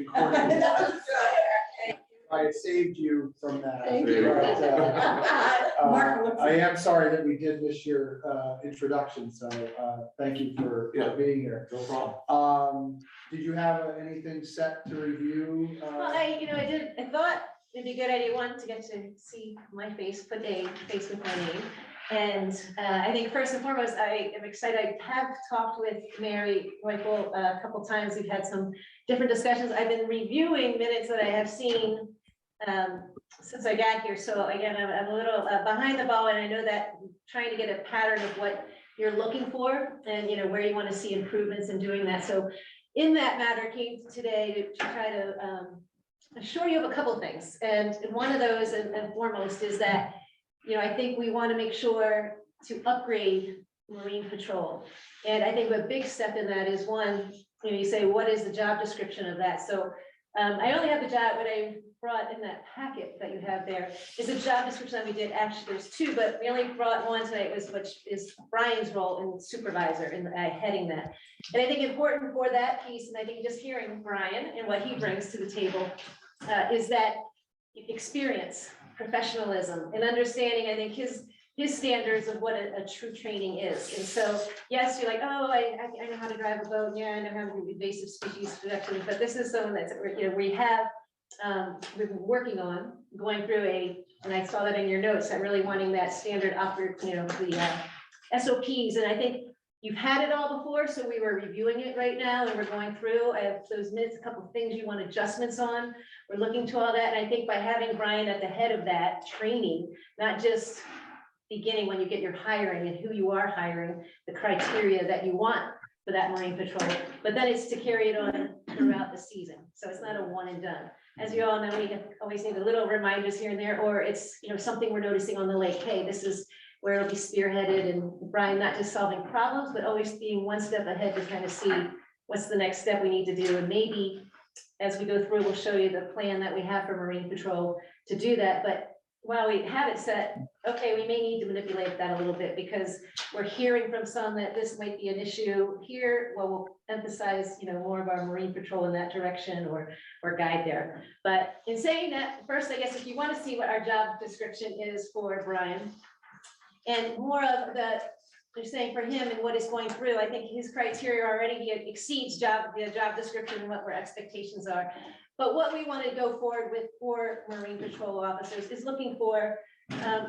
recording. That was good. I saved you from that. Thank you. Mark looks- I am sorry that we did miss your introduction, so thank you for being here. No problem. Did you have anything set to review? Well, I thought it'd be a good idea, one, to get to see my face, put a face with my name. And I think first and foremost, I am excited. I have talked with Mary Michael a couple times. We've had some different discussions. I've been reviewing minutes that I have seen since I got here. So again, I'm a little behind the ball, and I know that I'm trying to get a pattern of what you're looking for and, where you want to see improvements in doing that. So in that matter, came today to try to assure you of a couple things. And one of those and foremost is that, I think we want to make sure to upgrade Marine Patrol. And I think a big step in that is one, you say, what is the job description of that? So I only have the job, what I brought in that packet that you have there is a job description that we did. Actually, there's two, but we only brought one tonight, which is Brian's role in supervisor and heading that. And I think important for that piece, and I think just hearing Brian and what he brings to the table is that experience, professionalism, and understanding, I think his standards of what a true training is. And so, yes, you're like, oh, I know how to drive a boat. Yeah, I know how to do invasive species production, but this is someone that's, we've been working on going through and I saw that in your notes, I'm really wanting that standard the SOPs. And I think you've had it all before, so we were reviewing it right now and we're going through. I have those minutes, a couple of things you want adjustments on. We're looking to all that. And I think by having Brian at the head of that training, not just beginning when you get your hiring and who you are hiring, the criteria that you want for that Marine Patrol, but then it's to carry it on throughout the season. So it's not a one and done. As you all know, we always need a little reminders here and there, or it's, something we're noticing on the lake. Hey, this is where it'll be spearheaded, and Brian, not just solving problems, but always being one step ahead to kind of see what's the next step we need to do. And maybe as we go through, we'll show you the plan that we have for Marine Patrol to do that. But while we have it set, okay, we may need to manipulate that a little bit because we're hearing from some that this might be an issue here. Well, we'll emphasize, more of our Marine Patrol in that direction or guide there. But in saying that, first, I guess if you want to see what our job description is for Brian, and more of they're saying for him and what is going through, I think his criteria already, he exceeds the job description and what our expectations are. But what we want to go forward with for Marine Patrol officers is looking for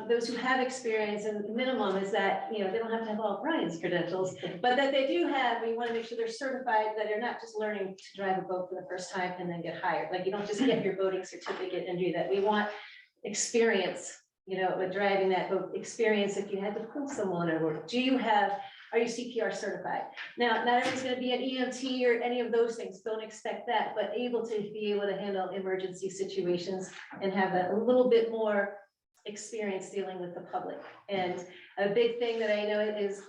those who have experience, and the minimum is that, they don't have to have all Brian's credentials, but that they do have, we want to make sure they're certified, that they're not just learning to drive a boat for the first time and then get hired. Like, you don't just get your boating certificate and do that. We want experience, with driving that boat, experience if you had to pull someone over. Are you CPR certified? Now, not everyone's going to be an EMT or any of those things. Don't expect that, but able to handle emergency situations and have a little bit more experience dealing with the public. And a big thing that I know is,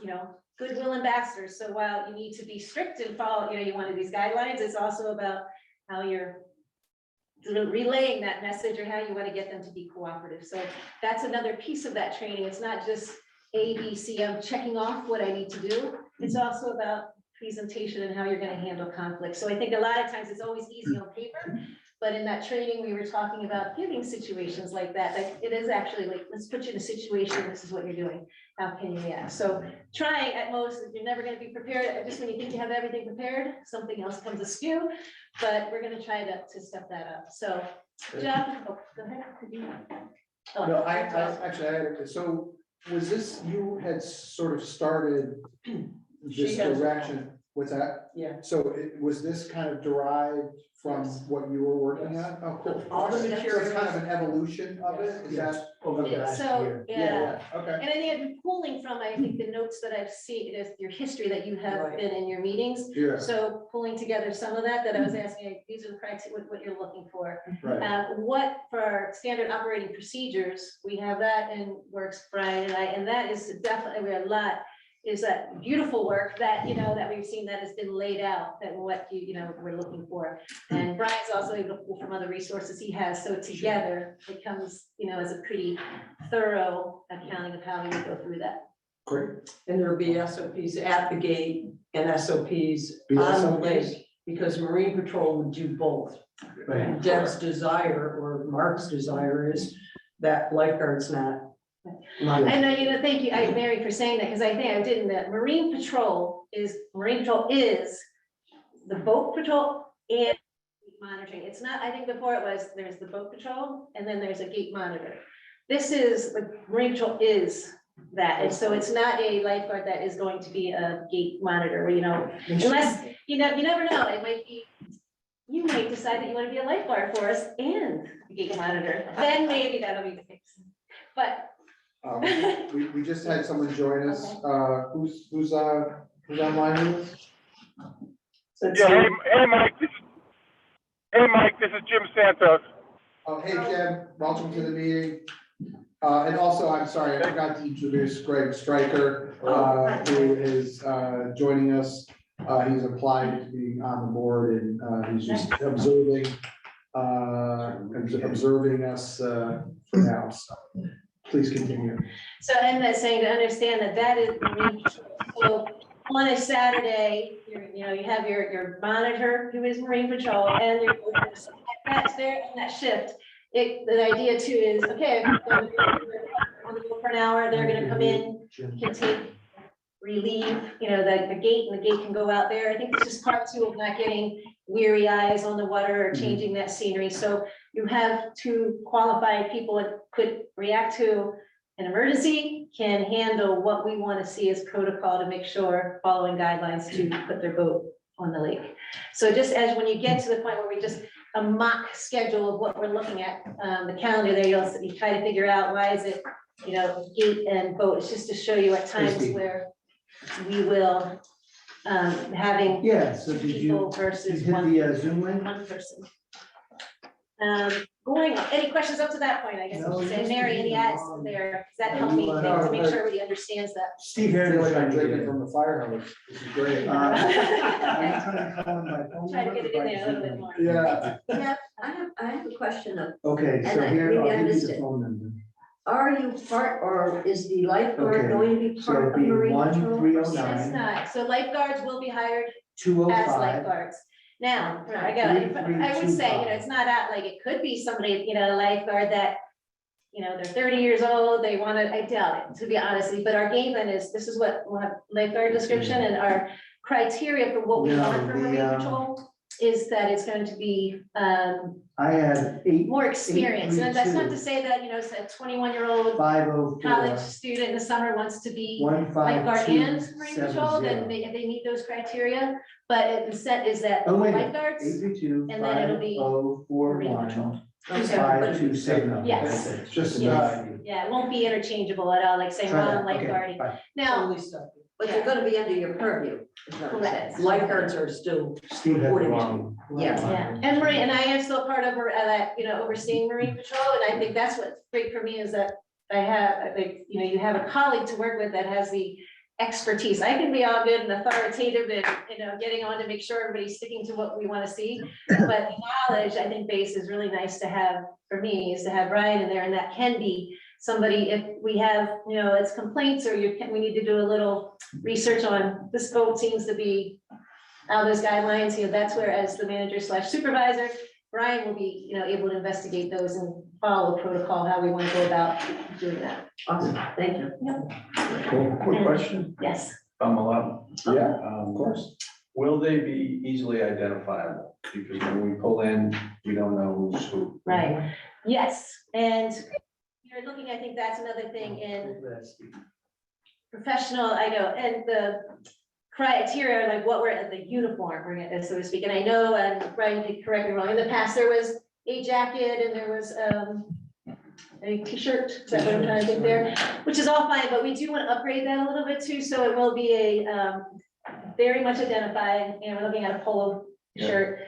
goodwill ambassadors. So while you need to be strict and follow, you want these guidelines, it's also about how you're relaying that message or how you want to get them to be cooperative. So that's another piece of that training. It's not just A, B, C, I'm checking off what I need to do. It's also about presentation and how you're going to handle conflict. So I think a lot of times it's always easy on paper, but in that training, we were talking about giving situations like that. Like, it is actually like, let's put you in a situation, this is what you're doing. How can you react? So trying at most, you're never going to be prepared. Just when you think you have everything prepared, something else comes askew, but we're going to try to step that up. So Jeff, go ahead. No, I actually, so was this, you had sort of started this She has- direction, what's that? Yeah. So was this kind of derived from Yes. what you were working Yes. on? Oh, cool. All the So it's materials- kind of an evolution of it, is Yes. that? Over the Yeah, last so, year. yeah. Okay. And I think I've been pulling from, I think, the notes that I've seen, is your history that you have Right. been in your meetings. Yeah, So pulling together some of that I was asking, these are the criteria, what you're looking for. right. What for our standard operating procedures, we have that in works, Brian and I, and that is definitely a lot, is that beautiful work that, that we've seen that has been laid out, that what we're looking for. And Brian's also able to pull from other resources he has, so together it comes, as a pretty thorough accounting of how we would go through that. Great. And there'll be SOPs at the gate and SOPs Be on the SOPs? lake, because Marine Patrol would do both. Right. Deb's desire or Mark's desire is that lifeguard's not. I know, thank you, Mary, for saying that, because I think I didn't, that Marine Patrol is the boat patrol and monitoring. It's not, I think before it was, there's the boat patrol and then there's a gate monitor. This is, the Marine Patrol is that, and so it's not a lifeguard that is going to be a gate monitor, unless, you never know, it might be, you might decide that you want to be a lifeguard for us and a gate monitor, then maybe that'll be the case. But We just had someone join us, who's online with us? So it's- Yeah, hey Mike, this is Jim Santos. Oh, hey Jim, welcome to the meeting. And also, I'm sorry, I forgot to introduce Greg Stryker, who is joining us. He's applied to be on the board and he's just observing us for now, so please continue. So I'm not saying to understand that is, Marine Patrol. So on a Saturday, you have your monitor who is Marine Patrol and that's there on that shift. The idea too is, okay, on the go for an hour, they're gonna come in, can take, relieve, the gate, and the gate can go out there. I think this is part two of not getting weary eyes on the water or changing that scenery. So you have two qualified people that could react to an emergency, can handle what we want to see as protocol to make sure following guidelines to put their boat on the lake. So just as when you get to the point where we just a mock schedule of what we're looking at, the calendar there, you try to figure out why is it, gate and boat. It's just to show you at times where we will having Yeah, so did people you versus hit one the Zoom link? person. Any questions up to that point, I guess I No, should say, just Mary, any adds um, there, does that are help you, me to make uh, sure everybody understands that? Steve I here feel to like I'm try drinking from the fire hose. This is great. I'm trying to call him by phone Try to number, get it in by there a little Zoom bit more. Yeah. Yeah, I have a question of, Okay, so And here, maybe I I'll give you missed the it. phone number. are you part, or is the lifeguard Okay, going to be so part it'd of be Marine Patrol? 1309. It's not, so lifeguards will be hired as 205. lifeguards. Now, I would say, it's not out, like, it could be somebody, a lifeguard that, they're 30 years old, they wanna, I doubt it, to be honestly, but our game plan is, this is what, we'll have lifeguard description and our criteria for what we No, want from the, Marine Patrol is that it's going to be, I have more experience, and that's not to 832. say that, it's a 21-year-old 504. college student in the summer wants to be lifeguard and Marine Patrol, then 15270. if they meet those criteria, but the set is that Oh, wait. lifeguards, 832 and then it'll be Marine Patrol. 5041 Yes. It's just Yes. Yeah, it won't be interchangeable at all, like saying, well, I'm lifeguarding. Now, Totally stuck. But they're gonna be under your purview. is what I'm saying. correct. Lifeguards are still Steve had reporting wrong. Yeah. Yeah, and Marine, and I am still part of that, overseeing Marine Patrol, and I think that's what's great for me is that I have, you have a colleague to work with that has the expertise. I can be all good and authoritative and, getting on to make sure everybody's sticking to what we want to see. But the knowledge, I think, base is really nice to have, for me, is to have Brian in there, and that can be somebody, if we have, it's complaints or we need to do a little research on this boat seems to be out of those guidelines, that's where as the manager / supervisor, Brian will be, able to investigate those and follow protocol, how we want to go about doing that. Awesome, thank you. Quick question, Yes, if I'm allowed. Yeah, Of of course. Will they be easily identifiable? Because when we pull in, we don't know who's who. right. Yes, and you're looking, I think that's another thing in professional, I know, and the criteria, like what we're at the uniform, so to speak. And I know, and Brian could correct me wrong, in the past, there was a jacket and there was a t-shirt, is that what I'm trying to think there? Which is all fine, but we do want to upgrade that a little bit too, so it will be a very much identified, we're looking at a polo shirt,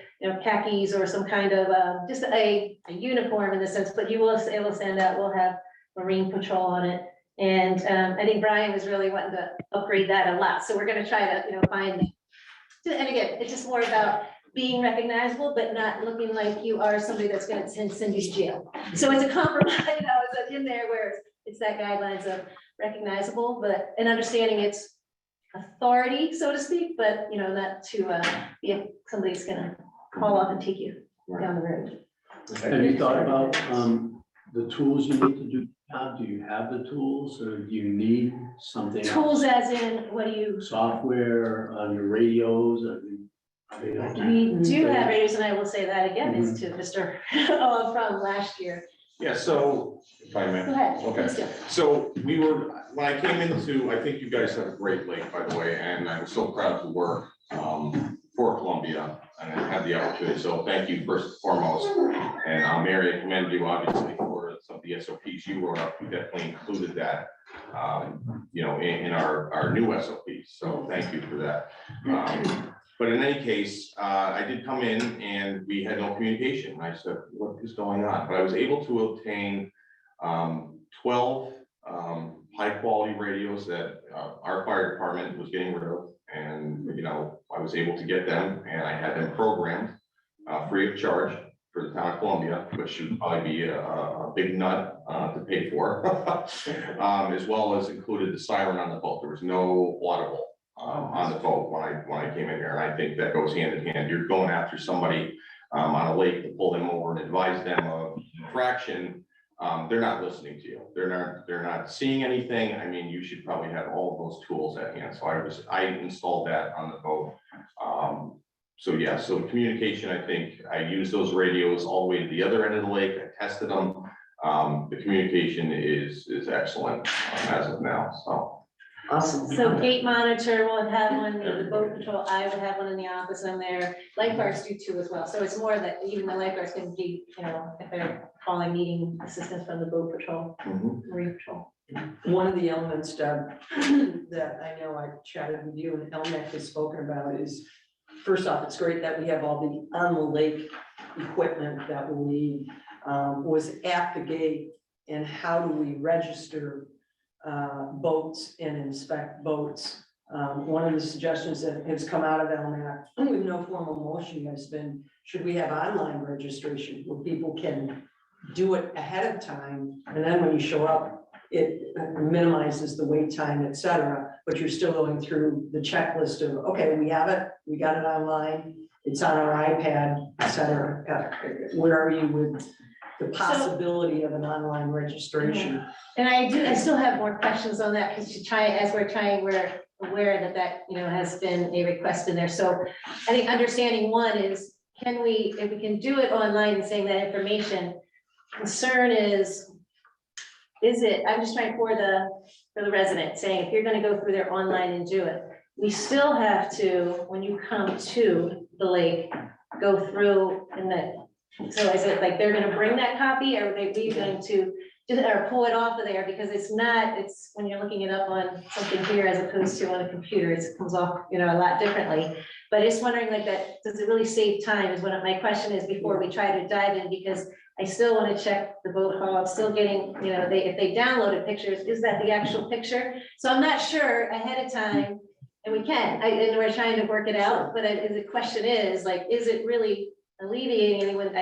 khakis or some kind of just a uniform in the sense, but you will, it will stand out, we'll have Marine Patrol on it. And I think Brian was really wanting to upgrade that a lot, so we're gonna try to, find, and again, it's just more about being recognizable, but not looking like you are somebody that's gonna send you to jail. So it's a compromise, it's in there where it's that guidelines of recognizable, but and understanding its authority, so to speak, but not to be somebody's gonna call off and take you. down the road. Have you thought about, the tools you need to do, the job? Do you have the tools or do you need something else? Tools as in, what do you, Software on your radios? we do have radios, and I will say that again, is to Mr. from last year. Yeah, so, if I may. Go ahead, Okay. please do. So we were, when I came into, I think you guys have a great lake, by the way, and I'm so proud to work for Columbia and I had the opportunity. So thank you first and foremost. And Mary, I commend you obviously for some of the SOPs you wrote up. We definitely included that, you know, in our new SOPs. So thank you for that. But in any case, I did come in and we had no communication. And I said, what is going on? But I was able to obtain 12 high-quality radios that our fire department was getting rid of. And, you know, I was able to get them and I had them programmed free of charge for the town of Columbia, which should probably be a big nut to pay for. As well as included the siren on the boat. There was no audible on the boat when I came in here. And I think that goes hand in hand. You're going after somebody on a lake to pull them over and advise them of infraction. They're not listening to you. They're not seeing anything. I mean, you should probably have all of those tools at hand. So I installed that on the boat. So yeah, so communication, I think I used those radios all the way to the other end of the lake. I tested them. The communication is excellent as of now, so. Awesome. So gate monitor will have one, the boat patrol, I would have one in the office on there. Lifeguards do too as well. So it's more that even the lifeguards can be, you know, if they're calling, needing assistance from the boat patrol, marine patrol. One of the elements, Deb, that I know I chatted with you and Elmec has spoken about is, first off, it's great that we have all the on the lake equipment that we need. Was at the gate, and how do we register boats and inspect boats? One of the suggestions that has come out of Elmec with no formal motion has been, should we have online registration where people can do it ahead of time, and then when you show up, it minimizes the wait time, et cetera, but you're still going through the checklist of, okay, we have it, we got it online, it's on our iPad, et cetera. Where are you with the possibility of an online registration? And I still have more questions on that, because we're aware that, you know, has been a request in there. So I think understanding one is, if we can do it online and saying that information, concern is it, I'm just trying for the resident, saying if you're gonna go through there online and do it, we still have to, when you come to the lake, go through so is it like they're gonna bring that copy, or are we going to or pull it off of there? Because it's when you're looking it up on something here as opposed to on a computer, it comes off, you know, a lot differently. But it's wondering like that, does it really save time is what my question is before we try to dive in, because I still want to check the boat hall. I'm still getting, you know, if they downloaded pictures, is that the actual picture? So I'm not sure ahead of time, and we can, and we're trying to work it out, but the question is like, is it really alleviating anyone?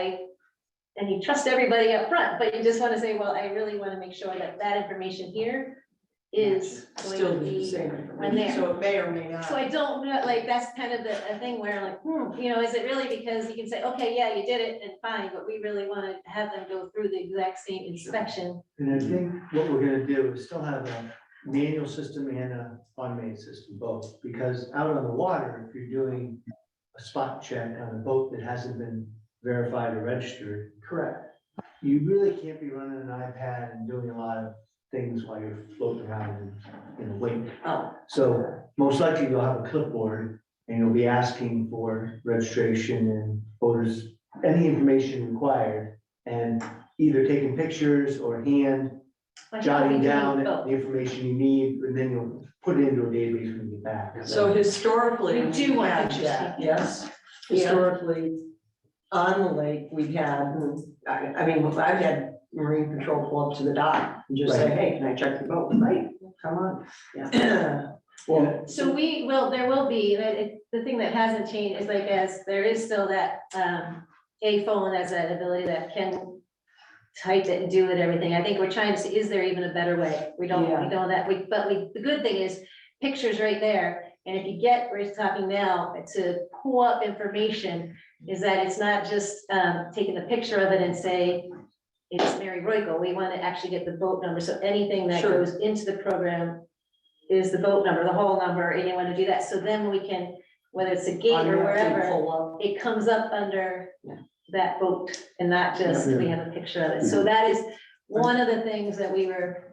And you trust everybody up front, but you just want to say, well, I really want to make sure that that information here is going Still to the be same when information, there. so it may or may not. So I don't know, like, that's kind of a thing where like, you know, is it really because you can say, okay, yeah, you did it and fine, but we really want to have them go through the exact same inspection. And I think what we're gonna do is still have a manual system and a automated system, both, because out on the water, if you're doing a spot check on a boat that hasn't been verified or registered, Correct. you really can't be running an iPad and doing a lot of things while you're floating around in a wake. Oh. So most likely you'll have a clipboard and you'll be asking for registration and voters, any information required, and either taking pictures or hand I think jotting we do down both. the information you need, and then you'll put it into a database when you get back. So historically, We do want had pictures that, taken. yes. Yeah. Historically, on the lake, we've had, I mean, I've had Marine Patrol pull up to the dock and just say, Right. hey, can I check the boat? Right, come on. Yeah. Well, So there will be, the thing that hasn't changed is like, as there is still that, a phone as an ability that can type it and do it, everything. I think we're trying to see, is there even a better way? We don't Yeah. know that, but the good thing is, pictures right there. And if you get where he's talking now, to pull up information, is that it's not just taking a picture of it and say, it's Mary Royko, we want to actually get the boat number, so anything that Sure. goes into the program is the boat number, the whole number, and you want to do that, so then we can, whether it's a gate or Automatically wherever, pull up. it comes up under Yeah. that boat and not just, we have a picture of it. So that is one of the things that we were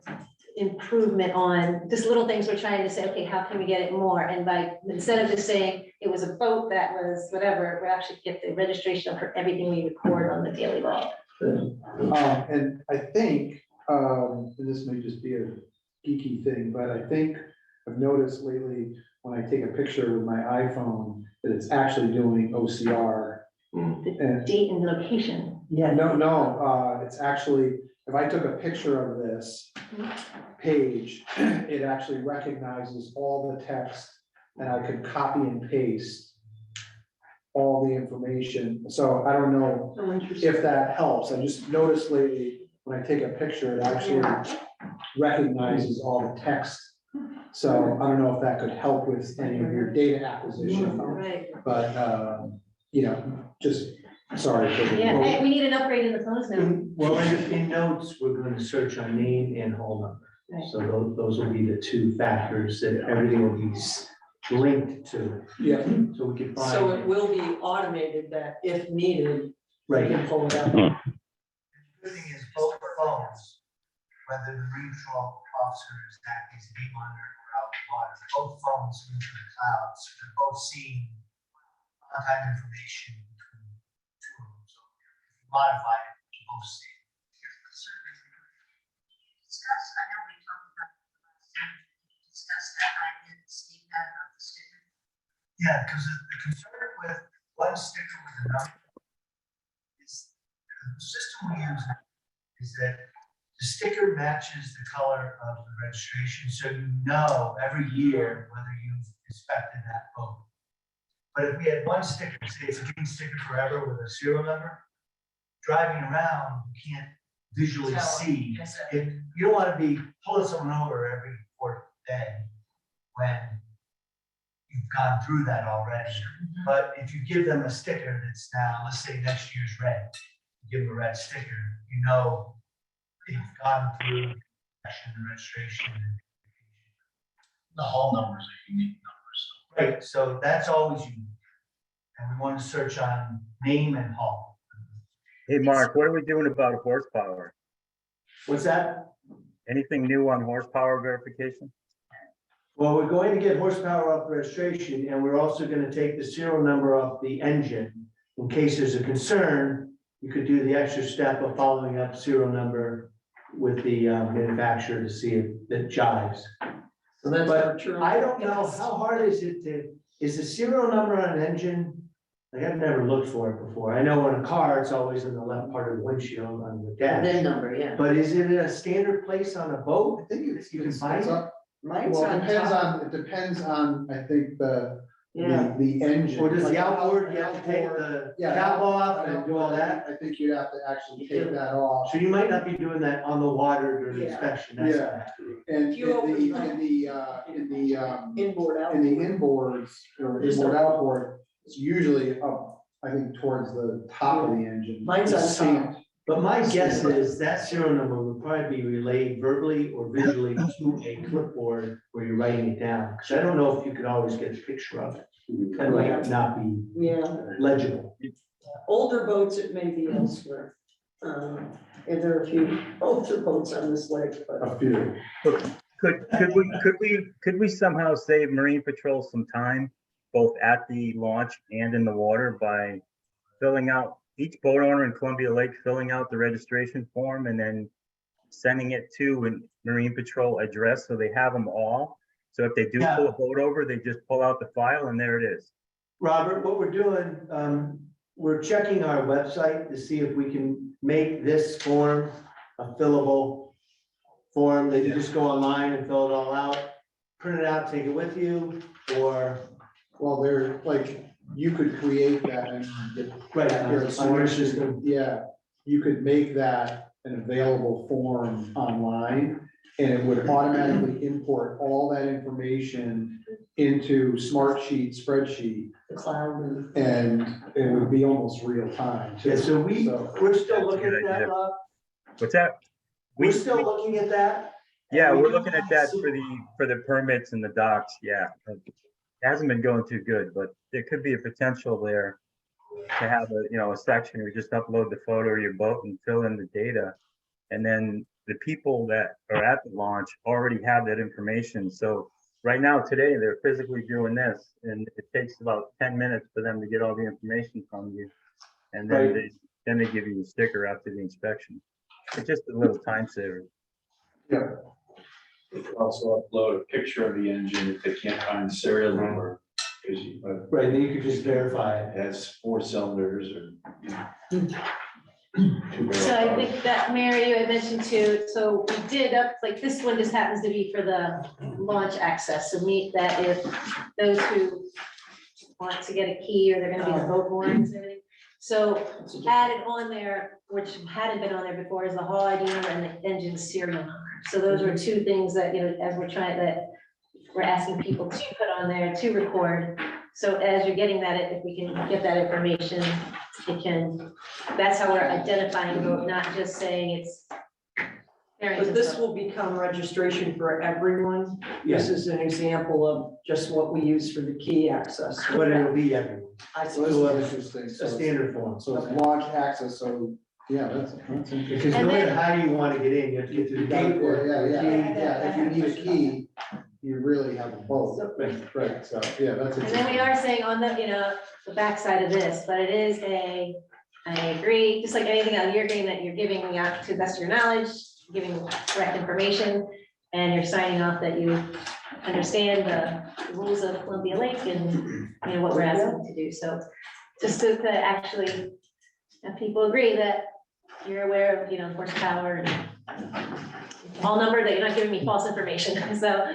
improvement on, just little things we're trying to say, okay, how can we get it more? And by, instead of just saying it was a boat that was whatever, we actually get the registration for everything we record on the daily log. And I think, and this may just be a geeky thing, but I think I've noticed lately, when I take a picture with my iPhone, that it's actually doing OCR. And Date and location. Yeah. no, it's actually, if I took a picture of this page, it actually recognizes all the text, and I could copy and paste all the information. So I don't know Oh, interesting. if that helps. I just noticed lately, when I take a picture, it actually recognizes all the text. So I don't know if that could help with any of your data acquisition, Right. but, you know, just, sorry for the. Yeah, hey, we need an upgrade in the phones now. Well, in notes, we're going to search on name and hall number. Right. So those will be the two factors that everything will be linked to, Yeah, so we can So it find. will be automated that if needed, we Right. can pull it up. The thing is, both phones, whether the marine patrol officer is acting as a beam monitor or out in the water, both phones are into the cloud, so they're both seeing on-time information between two of them. So if you modify it, you both see it. Discuss, I know we talked about, discuss that, I didn't see that about the sticker. Yeah, because the concern with one sticker with a number is, the system we use is that the sticker matches the color of the registration, so you know every year whether you've inspected that boat. But if we had one sticker, say it's a green sticker forever with a serial number, driving around, you can't visually see. If you don't want to be pulling someone over every fourth day when you've gone through that already. But if you give them a sticker that's now, let's say next year's red, you give them a red sticker, you know they've gone through the registration. The hall numbers are unique numbers. Right, so that's always unique. And we want to search on name and hall. Hey, Mark, what are we doing about horsepower? What's that? Anything new on horsepower verification? Well, we're going to get horsepower off the registration, and we're also going to take the serial number off the engine. In case there's a concern, you could do the extra step of following up serial number with the manufacturer to see if it jives. So that's But our true. I don't know, how hard is it is the serial number on an engine? Like, I've never looked for it before. I know on a car, it's always in the left part of the windshield on the dash. VIN number, yeah. But is it a standard place on a boat? I think it's, You can find it? Mine's well, on top. it depends on, I think, Yeah. the engine. Or does Like the an outboard, you have to take outboard- the Yeah. cap off and do all that? I think you'd have to actually take that off. So you might not be doing that on the water during Yeah. inspection, that's. Yeah. And If you open the- in the Inboard, out. inboards or There's inboard no- outboard, it's usually up, I think, towards the top of the engine. Mine's on It's top. stamped. But my guess is that serial number would probably be relayed verbally or visually to a clipboard where you're writing it down. Because I don't know if you could always get a picture of it. That might not be Yeah, legible. older boats, it may be elsewhere. And there are a few older boats on this lake, but A few. Could we somehow save Marine Patrol some time, both at the launch and in the water by filling out, each boat owner in Columbia Lake filling out the registration form and then sending it to a Marine Patrol address so they have them all? So if they do pull a boat over, they just pull out the file and there it is. Robert, what we're doing, we're checking our website to see if we can make this form a fillable form that you just go online and fill it all out, print it out, take it with you, or. Well, they're like, you could create that and get. Right, accurate on your sources. system. Yeah, you could make that an available form online, and it would automatically import all that information into Smartsheet spreadsheet, The cloud and. and it would be almost real time too. Yeah, so we're still looking at that, Rob? What's that? We're still looking at that? Yeah, And we we're do looking at have that some- for the permits and the docks, yeah. It hasn't been going too good, but there could be a potential there to have a section where you just upload the photo of your boat and fill in the data. And then the people that are at the launch already have that information. So right now, today, they're physically doing this, and it takes about 10 minutes for them to get all the information from you. And then they give you a sticker after the inspection. It's just a little time saver. Yeah, They could also upload a picture of the engine if they can't find the serial number, because Right, then you could just verify it it. has 4 cylinders or, you know. 2 So I barrel think that, Mary, you had mentioned too, so we did up, like, this one just happens to be for the launch access, so meet that if those who want to get a key, or they're gonna be the boat moorings and everything. So added on there, which hadn't been on there before, is the hull ID number and the engine serial number. So those were two things that, as we're asking people to put on there to record. So as you're getting that, if we can get that information, that's how we're identifying the boat, not just saying it's. But this will become registration for everyone. This is an example of just what we use for the key access. But it'll be everyone, I so see. that's interesting. a So standard form. so it's launch access, so, yeah, that's interesting. Because no And matter then- how you want to get in, you have to get through the gate. Yeah, if you need a key, you really have a boat. Right, so, yeah, that's And then we interesting. are saying on the backside of this, but it is I agree, just like anything else, you're agreeing that you're giving me out to the best of your knowledge, giving correct information, and you're signing off that you understand the rules of Columbia Lake and, what we're asking to do, so just to actually have people agree that you're aware of, horsepower and all number, that you're not giving me false information, so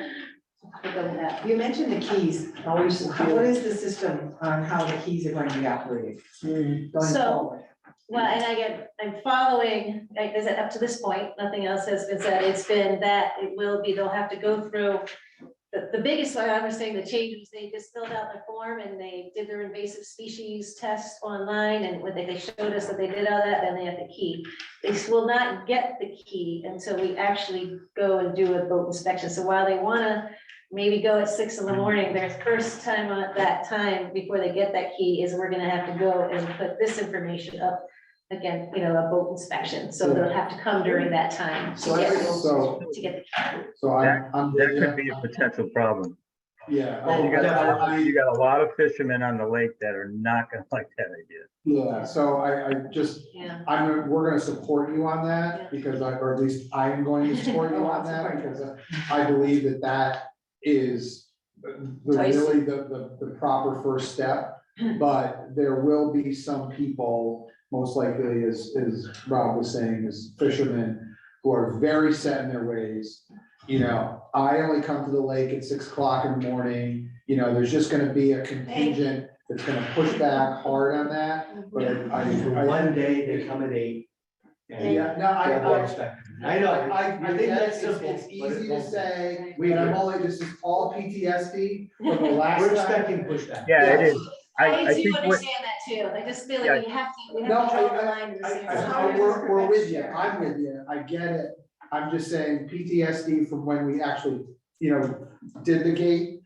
we'll go with that. You mentioned the keys. Always. What is the system on how the keys are going to be operated going So- forward? Well, and I'm following, like, is it up to this point, nothing else has been said, it's been that it will be, they'll have to go through. The biggest, I understand the changes, they just filled out their form and they did their invasive species test online, and when they showed us that they did all that, then they have the key. They will not get the key until we actually go and do a boat inspection, so while they wanna maybe go at 6 a.m, their first time at that time before they get that key is we're gonna have to go and put this information up. Again, a boat inspection, so they'll have to come during that time to get, So, to get the key. so I'm. That could be a potential problem. Yeah. You got a lot of fishermen on the lake that are not gonna like that idea. Yeah, so I just, Yeah, we're gonna support you on that, because or at least I'm going to support you on that, because I believe that is really the proper first step. But there will be some people, most likely, as Rob was saying, is fishermen who are very set in their ways. I only come to the lake at 6 o'clock in the morning, there's just gonna be a contingent that's gonna push back hard on that, but For one day, they come at 8. and Yeah, no, they're I expected. I know. I think that's simple, it's easy to say, but I'm only, this is all PTSD from the last We're time. expecting pushback. Yeah, it is. I I do think what, understand that too, I just feel Yeah. like we have to No, draw the line in the sand. we're with you, I'm with you, I get it, I'm just saying PTSD from when we actually, did the gate.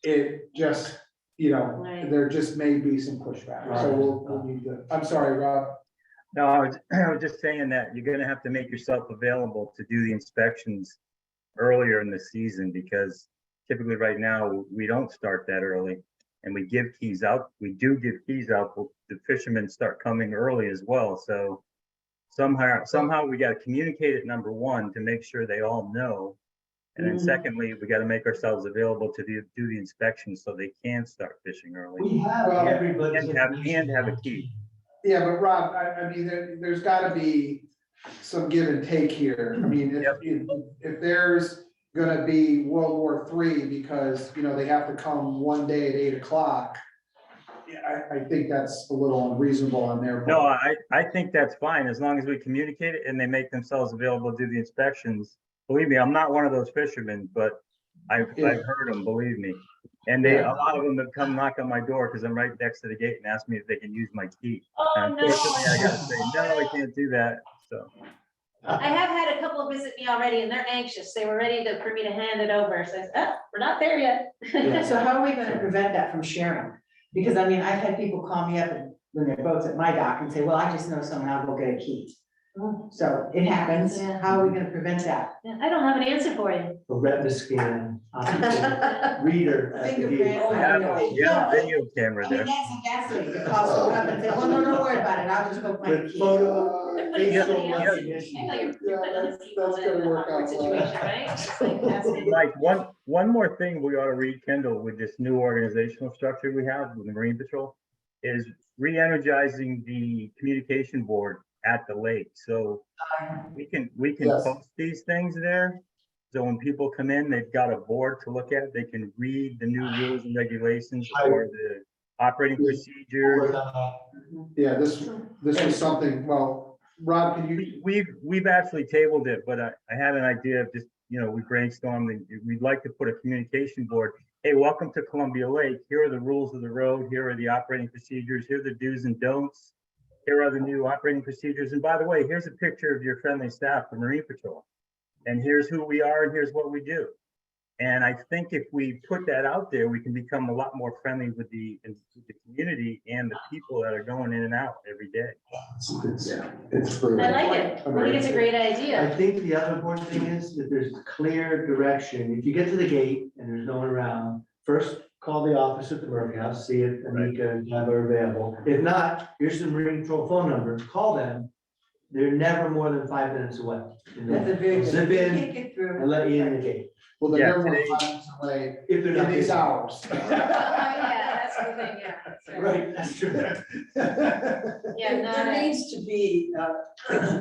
It just, Right. there just may be some pushback, so we'll need to, I'm sorry, Rob. no, I was just saying that you're gonna have to make yourself available to do the inspections earlier in the season, because typically right now, we don't start that early. And we give keys out, we do give keys out, but the fishermen start coming early as well, so somehow we gotta communicate it, number one, to make sure they all know. And then secondly, we gotta make ourselves available to do the inspection so they can start fishing early. We have Well, everybody's. and have a information. key. Yeah, but Rob, I mean, there's gotta be some give and take here. I mean, if there's gonna be World War III because, they have to come one day at 8 o'clock. Yeah, I think that's a little unreasonable on their part. No, I think that's fine, as long as we communicate it and they make themselves available to do the inspections. Believe me, I'm not one of those fishermen, but I've heard them, believe me. And a lot of them have come knock on my door because I'm right next to the gate and ask me if they can use my key. Oh, And no. unfortunately, I gotta say, no, I can't do that, so. I have had a couple visit me already and they're anxious. They were ready for me to hand it over. So I said, oh, we're not there yet. So how are we gonna prevent that from sharing? Because I mean, I've had people call me up when their boat's at my dock and say, well, I just know someone, I'll go get a key. So it happens. Yeah. How are we gonna prevent that? Yeah, I don't have an answer for you. A retina scan, optical reader at the gate. Oh, You have a video camera I mean, there. that's a gaslight. You call someone up and say, well, no, don't worry about it. I'll just go find a With key. photo, facial Yeah. I recognition. know you're putting other people that's in gonna an work awkward out situation, well. right? It's like asking- Like, one more thing we ought to rekindle with this new organizational structure we have with the Marine Patrol is re-energizing the communication board at the lake. So we can Yes. post these things there. So when people come in, they've got a board to look at. They can read the new rules and regulations for the operating procedures. Yeah, this was something, well, Rob, can you, We've actually tabled it, but I had an idea of just, we brainstormed and we'd like to put a communication board. Hey, welcome to Columbia Lake. Here are the rules of the road. Here are the operating procedures. Here are the do's and don'ts. Here are the new operating procedures. And by the way, here's a picture of your friendly staff, the Marine Patrol. And here's who we are and here's what we do. And I think if we put that out there, we can become a lot more friendly with the community and the people that are going in and out every day. it's true. I like it. I think it's a great I idea. think the other important thing is that there's clear direction. If you get to the gate and there's no one around, first call the office at the Murphy House, see if Anika and Deb are available. If not, here's the Marine Patrol phone number, call them. They're never more than 5 minutes away. And That's a they'll very good. zip in Take it through. and let you in the gate, Well, Yeah, they're never today- 5 minutes away if they're not. in these busy. hours. Oh, yeah, that's the thing, yeah. Right, that's true. Yeah, no, There no. needs to be,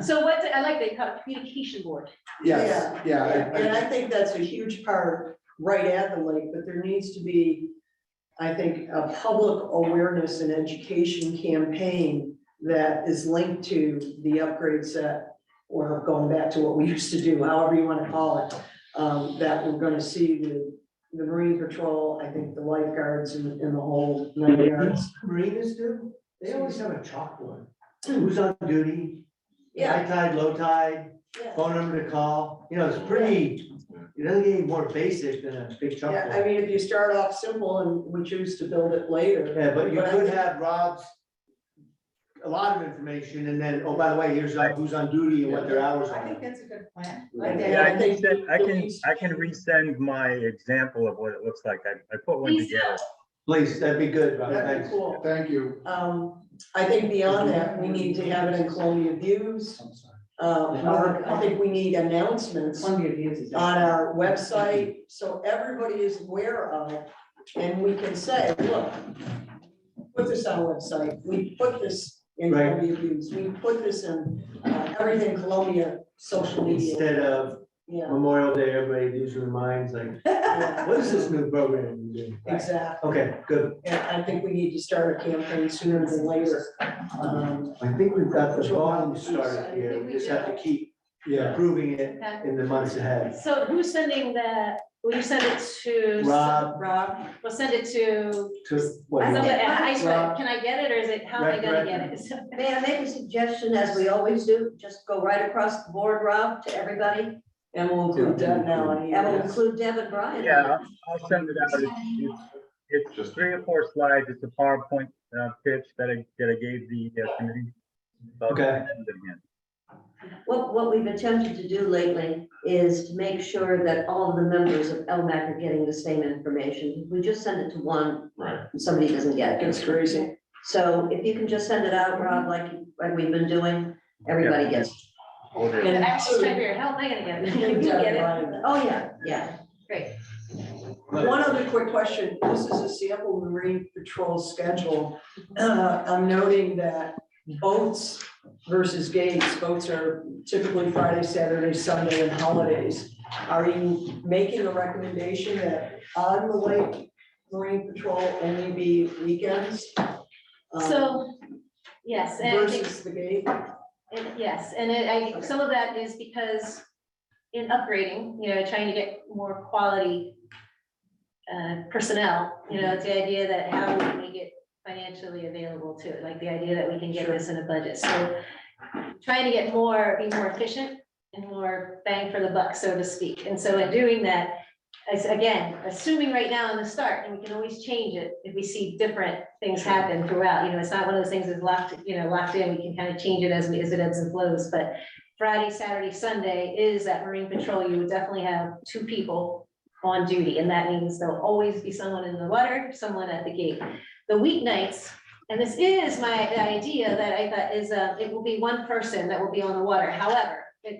So what, I like they call it communication board. Yes, yeah. and I think that's a huge part right at the lake, but there needs to be, I think, a public awareness and education campaign that is linked to the upgrades that, or going back to what we used to do, however you want to call it, that we're gonna see the Marine Patrol, I think the lifeguards and the whole 9 yards. Marinas do, they always have a chalkboard. Who's on duty, Yeah. high tide, low tide, Yeah. phone number to call, it's pretty, it doesn't get any more basic than a big Yeah, I chalkboard. mean, if you start off simple and we choose to build it later. Yeah, but you I could think- have Rob's, a lot of information, and then, oh, by the way, here's who's on duty and what their hours I think are. that's a good plan. Yeah, I can resend my example of what it looks like. I put one Please together. Please, that'd be good, Rob, That'd be thanks. cool. Thank you. I think beyond that, we need to have it in Columbia Views. I think we need announcements Columbia Views is. on our website, so everybody is aware of it. And we can say, look, put this on our website, we put this in Right. Columbia Views, we put this in everything Columbia social media. Instead of Yeah, Memorial Day, everybody loses their minds, like, yeah, what is this new program you're doing? exactly. Okay, good. And I think we need to start a campaign sooner than later. I think we've got the volume started here, we just have to keep improving it in the months ahead. So who's sending that? Will you send it to? Rob, Rob, We'll send it to, to, what, somebody you- at high school. Rob. Can I get it or is it, how am I gonna get it? May I make a suggestion, as we always do, just go right across the board, Rob, to everybody, and we'll include that now. on and we'll here. include Deb and Brian. Yeah, I'll send it out. It's 3 or 4 slides. It's a PowerPoint pitch that I gave the committee. So I'll Okay. send it again. What we've attempted to do lately is to make sure that all of the members of LMAC are getting the same information. We just send it to one, Right. and somebody doesn't get it. It's crazy. So if you can just send it out, Rob, like we've been doing, everybody gets it. We'll do. And I was just trying to figure out, how am I gonna get it? You get it? Oh, yeah. Great. One other quick question. This is a sample Marine Patrol schedule. I'm noting that boats versus gates, boats are typically Friday, Saturday, Sunday, and holidays. Are you making a recommendation that on the lake, Marine Patrol only be weekends? So, yes, and I think, Versus the gate? yes, and some of that is because in upgrading, trying to get more quality personnel, it's the idea that how we make it financially available to it, like the idea that we can get this in a budget, so trying to be more efficient and more bang for the buck, so to speak, and so in doing that, as again, assuming right now in the start, and we can always change it if we see different things happen throughout, it's not one of those things that's locked in, we can kind of change it as it ebbs and flows, but Friday, Saturday, Sunday is at Marine Patrol, you would definitely have 2 people on duty, and that means there'll always be someone in the water, someone at the gate. The weeknights, and this is my idea that I thought is, it will be 1 person that will be on the water, however,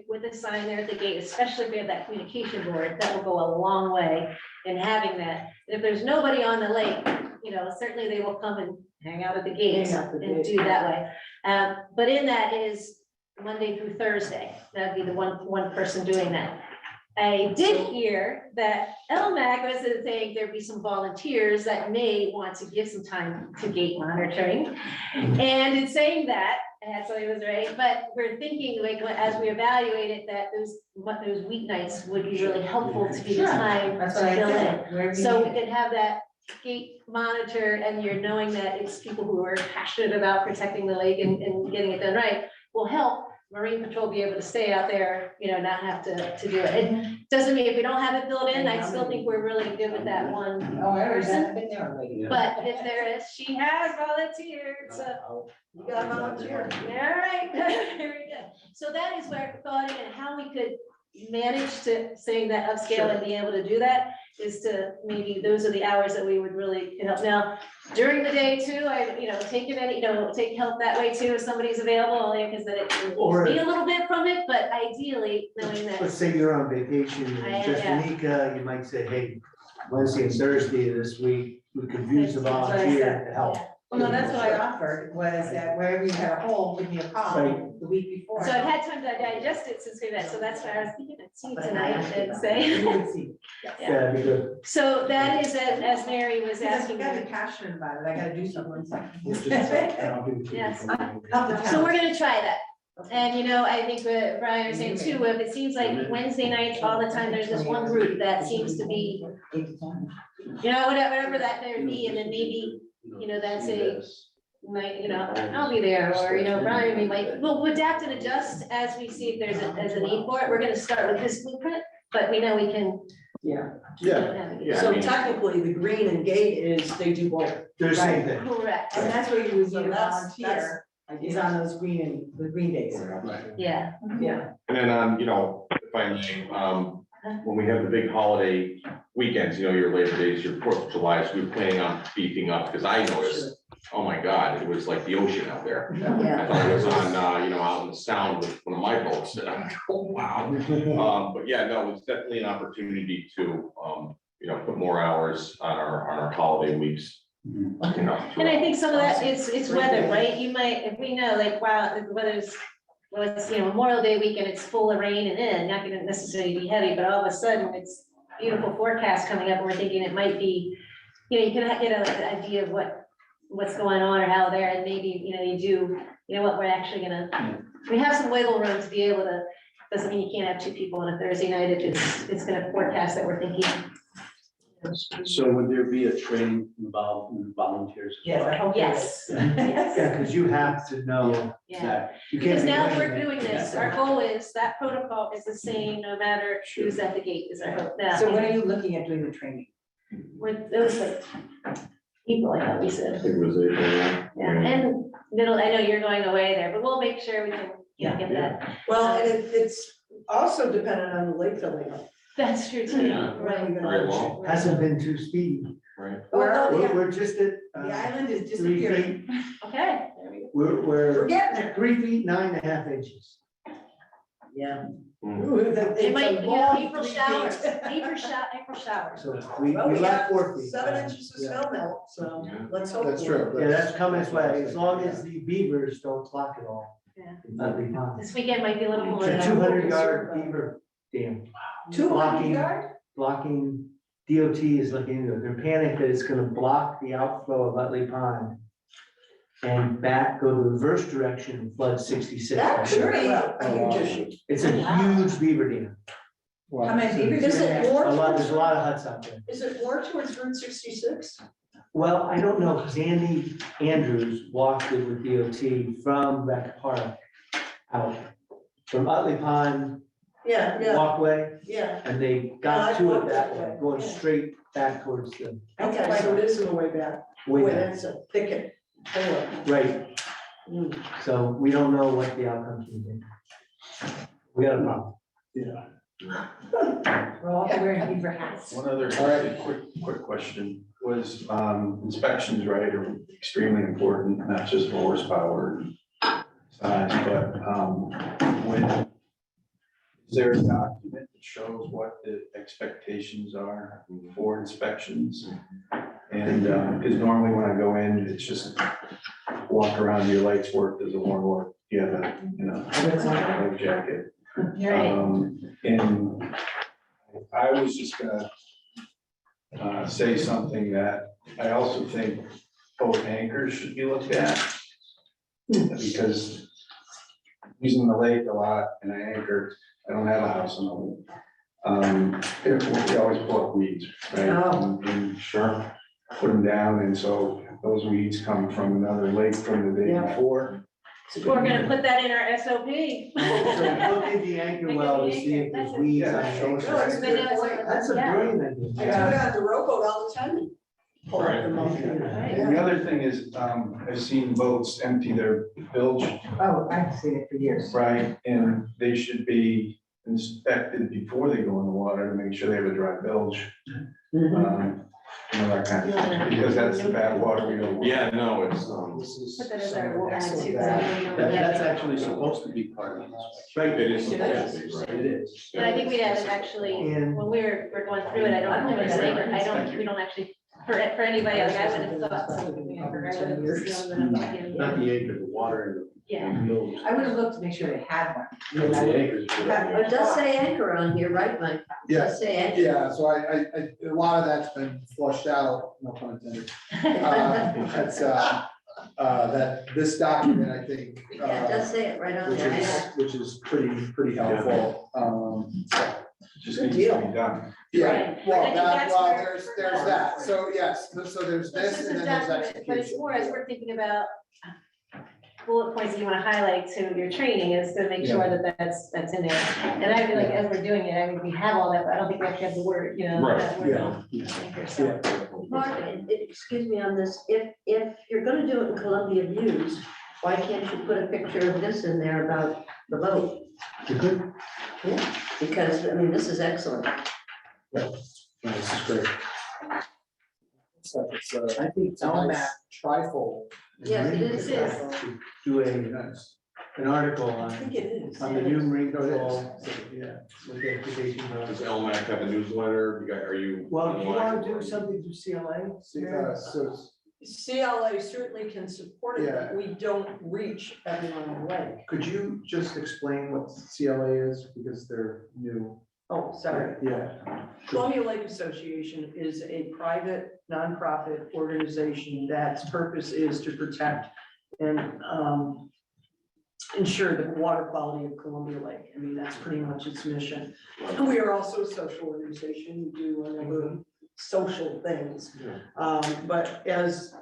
with a sign there at the gate, especially if we have that communication board, that will go a long way in having that. And if there's nobody on the lake, certainly they will come and hang out at the gates and do that way. But in that is Monday through Thursday, that'd be the one person doing that. I did hear that LMAC was saying there'd be some volunteers that may want to give some time to gate monitoring. And in saying that, so it was right, but we're thinking like, as we evaluate it, that those weeknights would be really helpful to be the time to That's what I fill in. said. Wherever you So we need it. can have that gate monitor and you're knowing that it's people who are passionate about protecting the lake and getting it done right will help Marine Patrol be able to stay out there, not have to do it. It doesn't mean if we don't have it built in, I still think we're really good with that one Oh, I already person. have been there already. But if there is, she has volunteered, so. You got a volunteer. All right, very good. So that is where thought and how we could manage to saying that upscale and be able to do that is to maybe those are the hours that we would really help. Now, during the day too, take it, take help that way too, if somebody's available, only because then it Or- can be a little bit from it, but ideally knowing Let's that. say you're on vacation, and just Yeah. Anika, you might say, hey, Wednesday and Thursday this week, we could use a That's what I volunteer said. to help. Well, no, that's what I offered, was that wherever you had a hole, give me a call Right. the week before. So I've had time to digest it since we met, so that's why I was thinking I'd see you tonight and You say. would see. Yeah. Yeah, that'd be good. So that is, as Mary was Because I asking. gotta be passionate about it, I gotta do something. Yes. Help the So town. we're gonna try that. And I think what Brian was saying too, if it seems like Wednesday nights all the time, there's this one group that seems to be, 8 to 10. whatever that there be, and then maybe, that's a I'll be there, or, Brian, we'll adapt and adjust as we see if there's a need for it. We're gonna start with this blueprint, but we know we can. Yeah, Yeah, I so mean- technically, the green and gate is, they do both. They're the same thing. Correct, And that's where you would So need a that's- volunteer, is on those the green days. yeah. Yeah, And then, if I may, when we have the big holiday weekends, your Labor Days, your 4th of July, so we're planning on beefing up, because I noticed, oh my God, it was like the ocean out there. yeah. I thought it was on, out in the sound with one of my boats, and I'm like, oh, wow. But yeah, no, it's definitely an opportunity to, put more hours on our holiday weeks. And I think some of that is, it's weather, right? You might, if we know, like, wow, the weather's, it's, Memorial Day weekend, it's full of rain and not gonna necessarily be heavy, but all of a sudden, it's beautiful forecast coming up, and we're thinking it might be, you can get an idea of what's going on or how there, and maybe, you do, what, we're actually we have some wiggle room to be able to, doesn't mean you can't have 2 people on a Thursday night if it's gonna forecast that we're thinking. So would there be a training involved in volunteers? as Yes, I well? hope there Yes, is. yes, Yeah, because you have to know yeah. that. You can't Because be now winging we're it. doing this, our goal is, that protocol is the same, no matter who's at the gate, is our hope now. So when are you looking at doing the training? It was like April, I thought we said, It was April, yeah, and I know you're going away there, but we'll make sure we can, get that. Well, and it's also dependent on the lake filling up. That's true too, Yeah. right. Very well. Hasn't been too speedy. right? Well, We're just at. The island is 3 disappearing. feet. Okay, there we go. We're we're getting there. 3 feet 9.5 inches. Yeah. Mm. Ooh, it's a It might, long April 3 showers, feet. April showers. So we Well, we left got 4 feet. 7 inches of Yeah. snow melt, so Yeah. let's hope. That's true. Yeah, that's coming its way, as long as the beavers don't clock it all. Yeah. That'll be fine. This weekend might be a little more. It's a than- 200-yard beaver dam. 200 yard? Blocking, DOT is looking into it. They're panicked that it's gonna block the outflow of Utley Pond and go the reverse direction and flood 66. That could be a Oh, wow. huge issue. It's a Wow. huge beaver dam. Well, How many acres Is are it there? more, There's a lot of huts out there. is it more towards Route 66? Well, I don't know, because Andy Andrews walked it with DOT from Rec Park out, from Utley Pond Yeah, walkway, yeah. and they Yeah, got I to it walked that that way, way, going yeah. straight back towards the Okay, so it is in the way back. way Boy, back. that's a thicket. full of- Right, Mm. so we don't know what the outcome's gonna be. We got a problem. Yeah. We're all wearing beaver hats. One other All right. quick question was, inspections, right, are extremely important, not just for horsepower and size, but, when is there a document that shows what the expectations are for inspections? And, because normally when I go in, it's just walk around, your lights work, does the horn work, you have a, life jacket. You're right. And I was just gonna say something that I also think both anchors should be looked at. Because using the lake a lot and I anchor, I don't have a house in the lake. We always pull up weeds, right? Oh. And sure, put them down, and so those weeds come from another lake from the day Yeah. before. We're gonna put that in our SOP. So look at the anchor well to see if there's weeds on the No, shoulder. it's a good point. That's a brilliant I idea. do it on the rowboat all the time. Pull up the monkey. And the other thing is, I've seen boats empty their bilge, Oh, I've seen it for years. right, and they should be inspected before they go in the water to make sure they have a dry bilge. You know, that kind of thing, because that's the bad water we don't want. Yeah, no, it's, Put that as our attitude. That's actually supposed to be part of this. Right, it is supposed to be, right? It is. But I think we haven't actually, And- when we're going through it, I don't think it's labor, we don't actually, for anybody, like I would have thought. something, I would have just known that I'm Not like, the acre, the water Yeah. and the bilge. I would have looked to make sure they had one. It's the acres. It does say anchor on here, right, Mike? It does say anchor. Yeah, so a lot of that's been flushed out, no pun intended. That's, that this document, I think, Yeah, it does say it right on there. yeah. which is pretty helpful. Just needs to be done. Yeah, Right. I well, think that, that's well, where- there's that, so yes, so there's This this is and a then there's document, but it's execution. more as we're thinking about bullet points that you wanna highlight to your training is to make sure that that's in there. And I feel like as we're doing it, I mean, we have all that, but I don't think we actually have the word, you know. Right, that word yeah, on anchor, so. Mark, excuse me on this, if you're gonna do it in Columbia Views, why can't you put a picture of this in there about the boat? Yeah, because, I mean, this is excellent. This is great. So it's, I think it's a nice trifold. Yes, it is. Do Nice. an article I on think it is. the new marine No, it is. patrol, yeah, what the expectations Does are. LMAC have a newsletter? You guys, are you? Well, do you online? wanna do something to CLA? See, so CLA certainly can support it, but Yeah. we don't reach everyone on the lake. could you just explain what CLA is, because they're new? Oh, sorry. Yeah. Columbia Lake Association is a private nonprofit organization that's purpose is to protect and ensure the water quality of Columbia Lake. I mean, that's pretty much its mission. And we are also a social organization. We do a number of social things. But as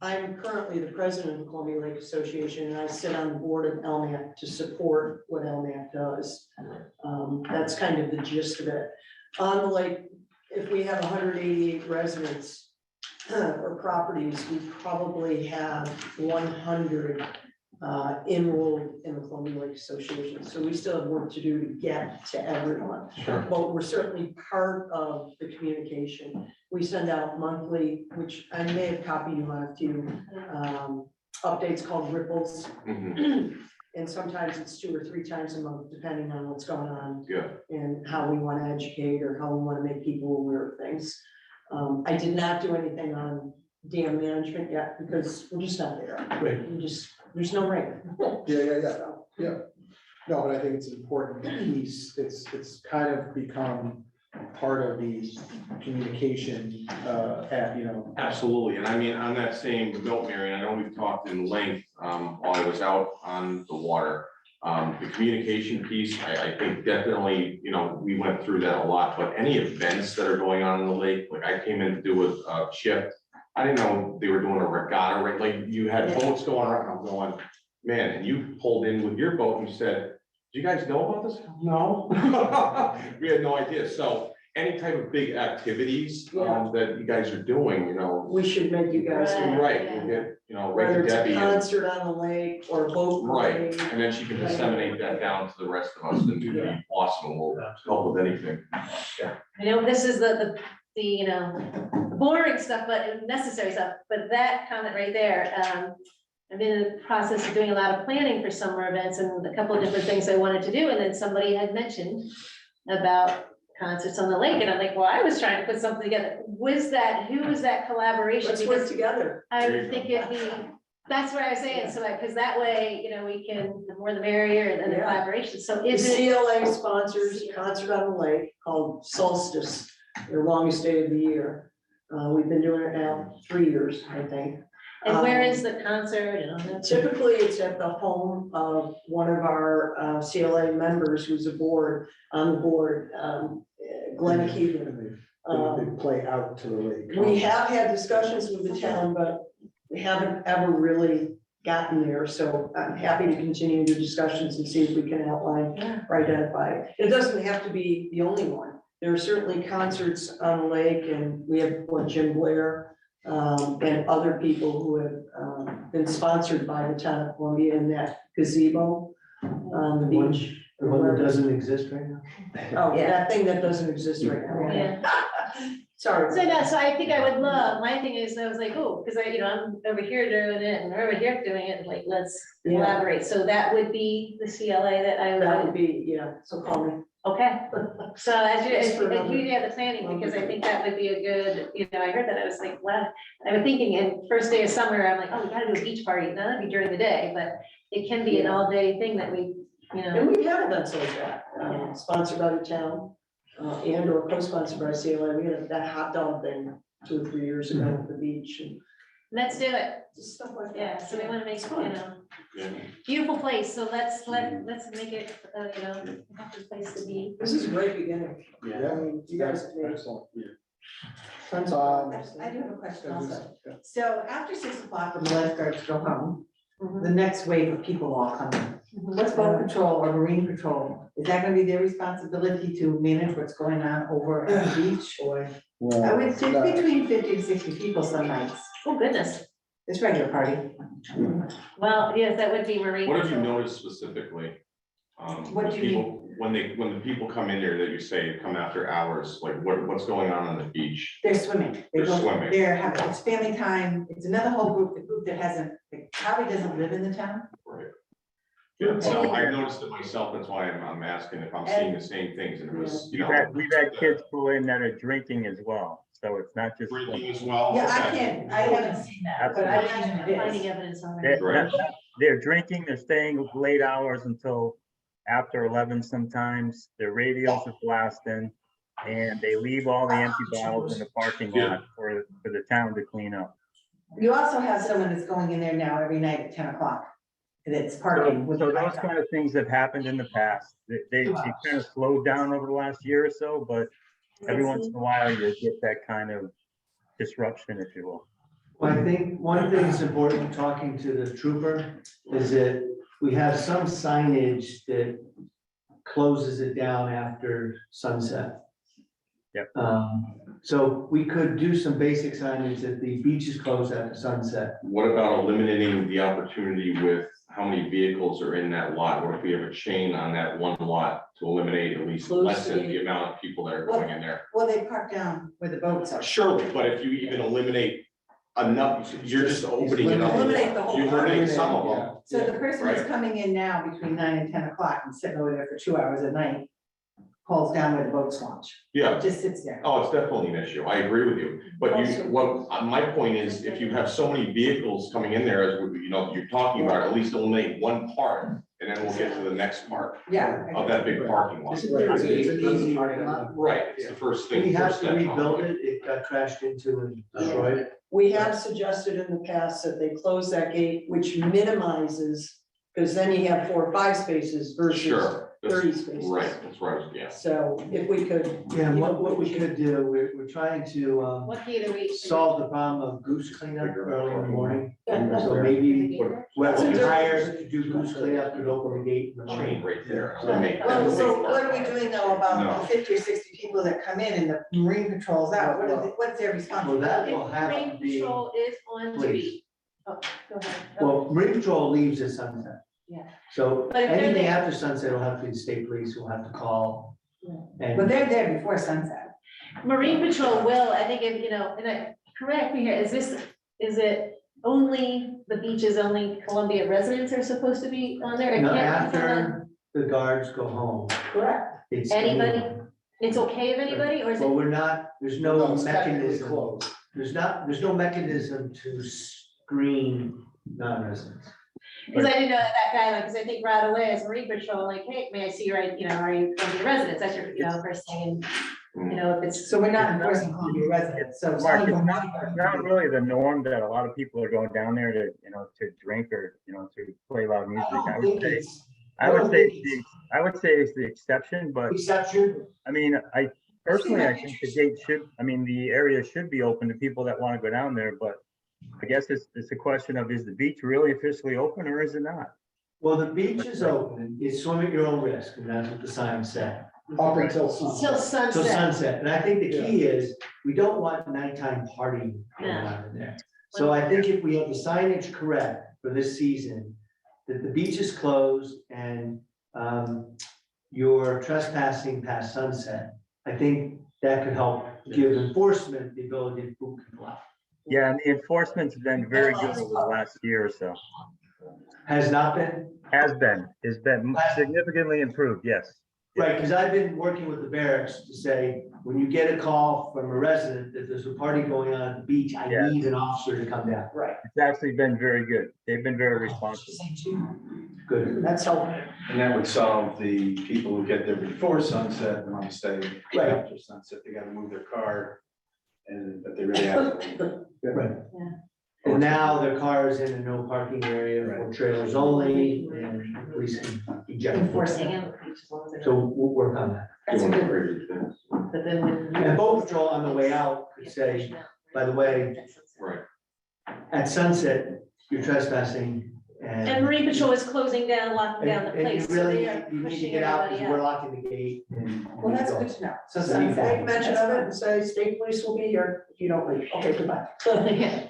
I'm currently the president of Columbia Lake Association, and I sit on the board of LMAC to support what LMAC does. That's kind of the gist of it. On the lake, if we have 188 residents or properties, we probably have 100 enrolled in the Columbia Lake Association. So we still have work to do to get to everyone. Sure. But we're certainly part of the communication. We send out monthly, which I may have copied you on a few updates called ripples. Mhm. And sometimes it's 2 or 3 times a month, depending on what's going on Yeah, and how we want to educate or how we want to make people aware of things. I did not do anything on dam management yet because we're just not there. Right. We just, there's no rain. Yeah. No, but I think it's an important piece. It's kind of become part of the communication, absolutely. And I mean, on that same note, Marion, I know we've talked in length, while I was out on the water. The communication piece, I think definitely, you know, we went through that a lot, but any events that are going on in the lake, like I came in to do a shift. I didn't know they were doing a regatta, right? Like you had boats going around, I'm going, man, and you pulled in with your boat and you said, do you guys know about this? No. We had no idea. So any type of big activities that you guys are doing, you know, We should make you guys, right, we'll get, you know, right whether to it's a Debbie. and- concert on the lake or boat Right, parade. and then she can disseminate that down to the rest of us, and it'd be awesome, we'll help with anything. I know this is the, you know, boring stuff, but necessary stuff, but that comment right there, I'm in the process of doing a lot of planning for summer events and a couple of different things I wanted to do, and then somebody had mentioned about concerts on the lake, and I'm like, well, I was trying to put something together. Who was that collaboration? Let's work Because together. I would think it'd be, that's what I was saying, so because that way, you know, we can, the more the merrier, and the Yeah. collaboration, so The is it? CLA sponsors a concert on the lake called Solstice, their longest day of the year. We've been doing it now 3 years, I think. And where is the concert and all that? Typically, it's at the home of one of our CLA members who's on the board, Glenn Keegan. They play out to the lake. We have had discussions with the town, but we haven't ever really gotten there, so I'm happy to continue the discussions and see if we can outline or identify. It doesn't have to be the only one. There are certainly concerts on the lake, and we have Jim Blair, and other people who have been sponsored by the town of Columbia in that gazebo on the beach. The one that doesn't exist right now? Oh, that thing that doesn't exist right now. Yeah. Sorry. So no, so I think I would love, my thing is, I was like, oh, because I, you know, I'm over here doing it and they're over here doing it, like, let's Yeah. collaborate. So that would be the CLA that I That would, would be, yeah, so call me. okay. So as Yes, for you, another- you have the planning, because I think that would be a good, you know, I heard that, I was like, wow. I was thinking, and first day of summer, I'm like, oh, we gotta do a beach party. Now that'd be during the day, but it can be an all day thing that we, you know. And we've had events like that, sponsored by the town, and or co-sponsored by CLA. We had that hot dog thing 2 or 3 years ago at the beach and Let's do it. just stuff like that. Yeah, so we wanna make, you know, Yeah. beautiful place. So let's make it, you know, a happy place to be. This is a great beginning. I mean, you guys have made Excellent. tons of. I do have a question also. Yeah. So after 6 o'clock, when the lifeguards go home, Mhm. the next wave of people all come in. Mhm. What's boat patrol or marine patrol? Is that gonna be their responsibility to manage what's going on over at the beach? Boy. I would say between 50 to 60 people some nights. Oh, goodness. It's regular party. Well, yes, that would be Marine. What have you Patrol. noticed specifically? What do you people, when the people come in there that you say come after hours, like what's going on the beach? They're swimming. They They're go- swimming. They're having, it's family time. It's another whole group, the group that hasn't, that probably doesn't live in the town. Right. Yeah, well, I noticed it myself, that's why I'm asking if I'm seeing the same things, and it was, you know. We've had kids pull in that are drinking as well, so it's not just. Drinking as well. Yeah, I Okay. can't, I haven't seen that, but I imagine it Finding is. evidence on They're, it. Right. they're drinking, they're staying late hours until after 11 sometimes, their radios are blasting, and they leave all the empty bottles in the parking lot for the town to clean up. You also have someone that's going in there now every night at 10 o'clock. That's parking with. So those kind of things have happened in the past. They kind of slowed down over the last year or so, but every once in a while you get that kind of disruption, if you will. Well, I think one thing that's important, talking to the trooper, is that we have some signage that closes it down after sunset. Yep. So we could do some basic signage that the beach is closed after sunset. What about eliminating the opportunity with how many vehicles are in that lot? What if we have a chain on that one lot to eliminate at least lessen the amount of people that are going in there? Well, they park down where the boats are. Surely, but if you even eliminate enough, you're just opening it up. Eliminate the whole You're hurting some of them. So the person that's Right. coming in now between 9 and 10 o'clock and sitting over there for 2 hours a night, pulls down where the boats launch, Yeah. just sits there. Oh, it's definitely an issue. I agree with you. But my point is, if you have so many vehicles coming in there, as we, you know, you're talking about, at least eliminate one part, and then we'll get to the next part Yeah. of that big parking lot. It's an easy parking lot. Right, it's the first thing. We have first to step, rebuild it. It got crashed into and destroyed. We have suggested in the past that they close that gate, which minimizes Because then you have 4 or 5 spaces versus Sure. 30 spaces. Right, that's right, yeah. So if we could. Yeah, what we could do, we're trying to, What key do we? solve the problem of goose cleanup early in the morning. So maybe whoever we hire to do goose cleanup could open the gate in the morning. Right there. Well, so what are we doing though No. about the 50 or 60 people that come in and the Marine Patrol's out? What's their Well, responsibility? that will have Marine to be, Patrol is on Please. duty. Oh, go ahead. well, Marine Patrol leaves at sunset. Yeah. So But if they're anything there- after sunset will have to be the state police who will have to call. But And they're there before sunset. Marine Patrol will, I think, if, and correct me here, is it only, the beach is only Columbia residents are supposed to be on there? It no, can't be someone- after the guards go home, Correct. it's. Anybody? It's okay if anybody, or is Well, it? we're not, there's No, no it's technically mechanism, closed. there's no mechanism to screen non-residents. Because I didn't know that guy, because I think right away as Marine Patrol, like, hey, may I see your, are you Columbia residents? That's your, first thing, and, if it's. So we're not enforcing Columbia residents, so. Mark, it's not really the norm that a lot of people are going down there to, to drink or, to play loud music. I would say it's the exception, but Exception, I mean, I think the gate the area should be open to people that want to go down there, but I guess it's a question of, is the beach really officially open or is it not? well, the beach is open, it's swim at your own risk, and that's what the sign said. Up until Till sunset. So sunset. sunset, and I think the key is, we don't want nighttime partying going on in there. So I think if we have the signage correct for this season, that the beach is closed and you're trespassing past sunset, I think that could help give enforcement the ability to boot people out. Yeah, and the enforcement's been very good over the last year or so. Has not been? Has been significantly improved, yes. Right, because I've been working with the barracks to say, when you get a call from a resident that there's a party going on at the beach, I Yeah. need an officer to come down. Right, It's actually been very good. They've been very responsive. Good. that's helpful. And that would solve the people who get there before sunset and want to stay Right. after sunset, they gotta move their car. But they really have to. Right. Yeah. And now their car is in a no parking area for trailers only, and the police can eject. Enforcing it. as long as they're So not- we'll work on that. That's a good, Right. but then when. And boat patrol on the way out could say, by the way, at sunset, you're trespassing And and. Marine Patrol is closing down, locking down the And you place, so really, they are you need to pushing get out, everybody because we're out. locking the gate and. Well, that's good to know. So So you- Make sunset. mention of it and say, state police will be here if you don't leave. Okay, goodbye. Yeah.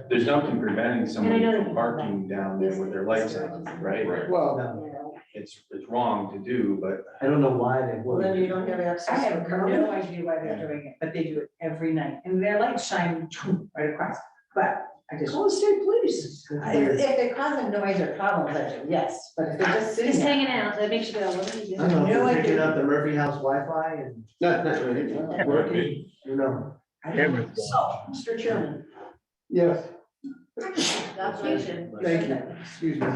There's nothing preventing someone And I know from that- parking down there with their lights on, right? Right. Well, No, It's wrong to do, but I don't know why they Well, then you would. don't have I access. have to a no car. idea why they're doing it, but they do it every night, and their lights shine right across. But I just, Call the state police. if they're causing noise or problems, I do, yes, but if they're just sitting Just there. hanging out, that makes you go, what are you I doing? don't know, No if they're picking idea. up the Murphy House Wi-Fi and working, you know. I don't know. So, Mr. Chairman. yes, God bless you. thank you, excuse me.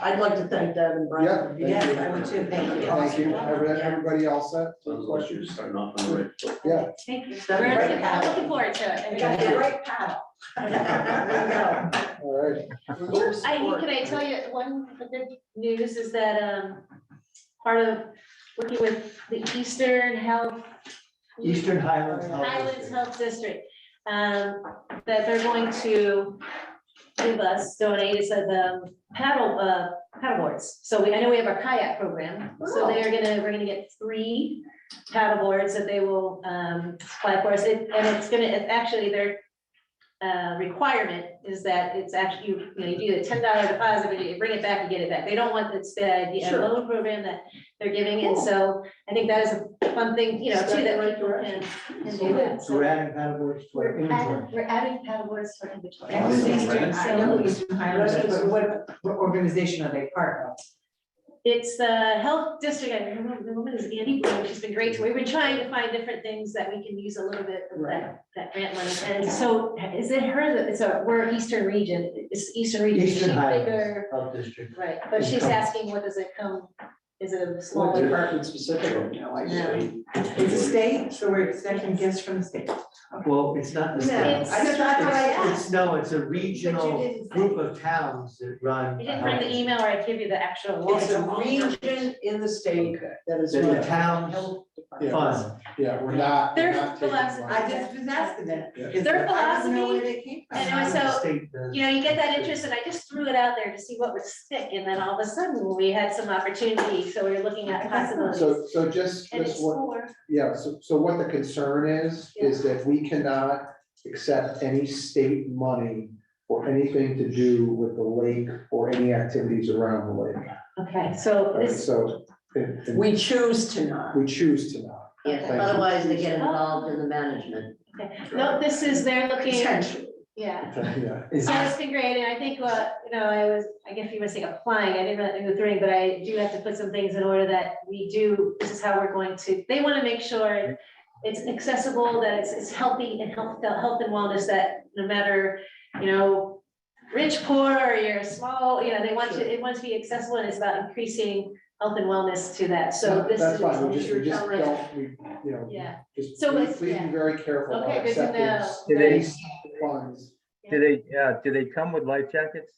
I'd like to thank Deb and Brian. Yeah, for being Yes, here. I would too, thank you. Thank you, everybody all set? sounds like you're starting off on the right foot. Yeah. Thank you. Step We're right looking out. looking forward to it. We got the right paddle. All right, Can I tell you, one good news is that, part of working with the Eastern Health. Eastern Highlands Health Highlands District. Health District, that they're going to give us, donate, us the paddle boards. So I know we have our kayak program, so we're gonna get 3 paddle boards that they will, supply for us. And it's actually their requirement is that it's actually, you do a $10 deposit, but you bring it back and get it back. They don't want the Sure. loan program that they're giving, and Cool. so I think that is a fun thing, Step too, in that the right people direction. can do that. So we're adding paddleboards to our inventory. We're adding paddleboards for inventory. And who's Eastern, I know So Eastern Highlands, but what organization are they part of? it's the health district, I remember the woman is Andy Bloom, she's been great, so we've been trying to find different things that we can use a little bit of that grant money. And so, is it her, we're Eastern region, it's Eastern region, is she Eastern Highlands bigger? Health District. Right, but she's asking, what does it come, is it a What smaller? department specifically, I see. It's a state, so we're expecting gifts from the state. Well, it's not the No, state. I just thought I It's asked. No, it's a But regional you didn't group of towns that run. You didn't bring the email or I'd give you the actual. It's a region in the state that is. That the run. towns Yeah. fund. Yeah, we're not. we're Their not taking philosophy- money. I just was asking that. because Their I didn't know where philosophy- they came from. And it was The so, state does. you know, you get that interest and I just threw it out there to see what would stick. And then all of a sudden we had some opportunity. So we were looking at possibilities. So just And it's what, for, yeah, so what the concern is that we cannot accept any state money or anything to do with the lake or any activities around the lake. okay, so Right, this, so, and We choose to not. we choose to not. Yes, Thank you. otherwise they get involved in the management. no, this is, they're looking, Potentially. yeah. Yeah. So it's been great, and I think, you know, I guess you would say applying, I didn't really do the thing, but I do have to put some things in order that we do, this is how we're going to, they wanna make sure it's accessible, that it's healthy and health and wellness, that no matter, you know, rich, poor, or you're small, you know, they want it wants to be accessible, and it's about increasing health and wellness to that, so this is. That's fine, we just don't, you know, Yeah, just So please it's- please be yeah. very careful about Okay, good to acceptance. know. of any state funds. Do they come with life jackets?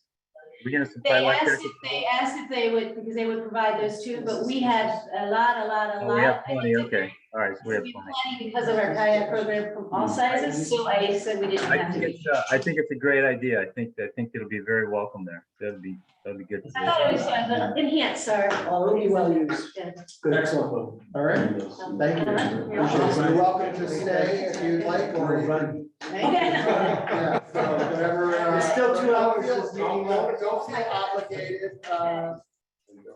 We're gonna supply they life asked jackets? if they would, because they would provide those too, but we had a lot. Oh, we have I think plenty, that okay, all right, so we have we plenty. plenty because of our kayak program from all sizes, so I said we didn't I have to think be. I think it's a great idea. I think it'll be very welcome there. That'd be good. I thought it was enhance our. All will be well used. Excellent, all right, thank you. You're Appreciate it. welcome. You're welcome to stay if you'd like, or you can. Yeah, so whatever. There's still 2 hours Don't this feel- meeting. don't feel obligated,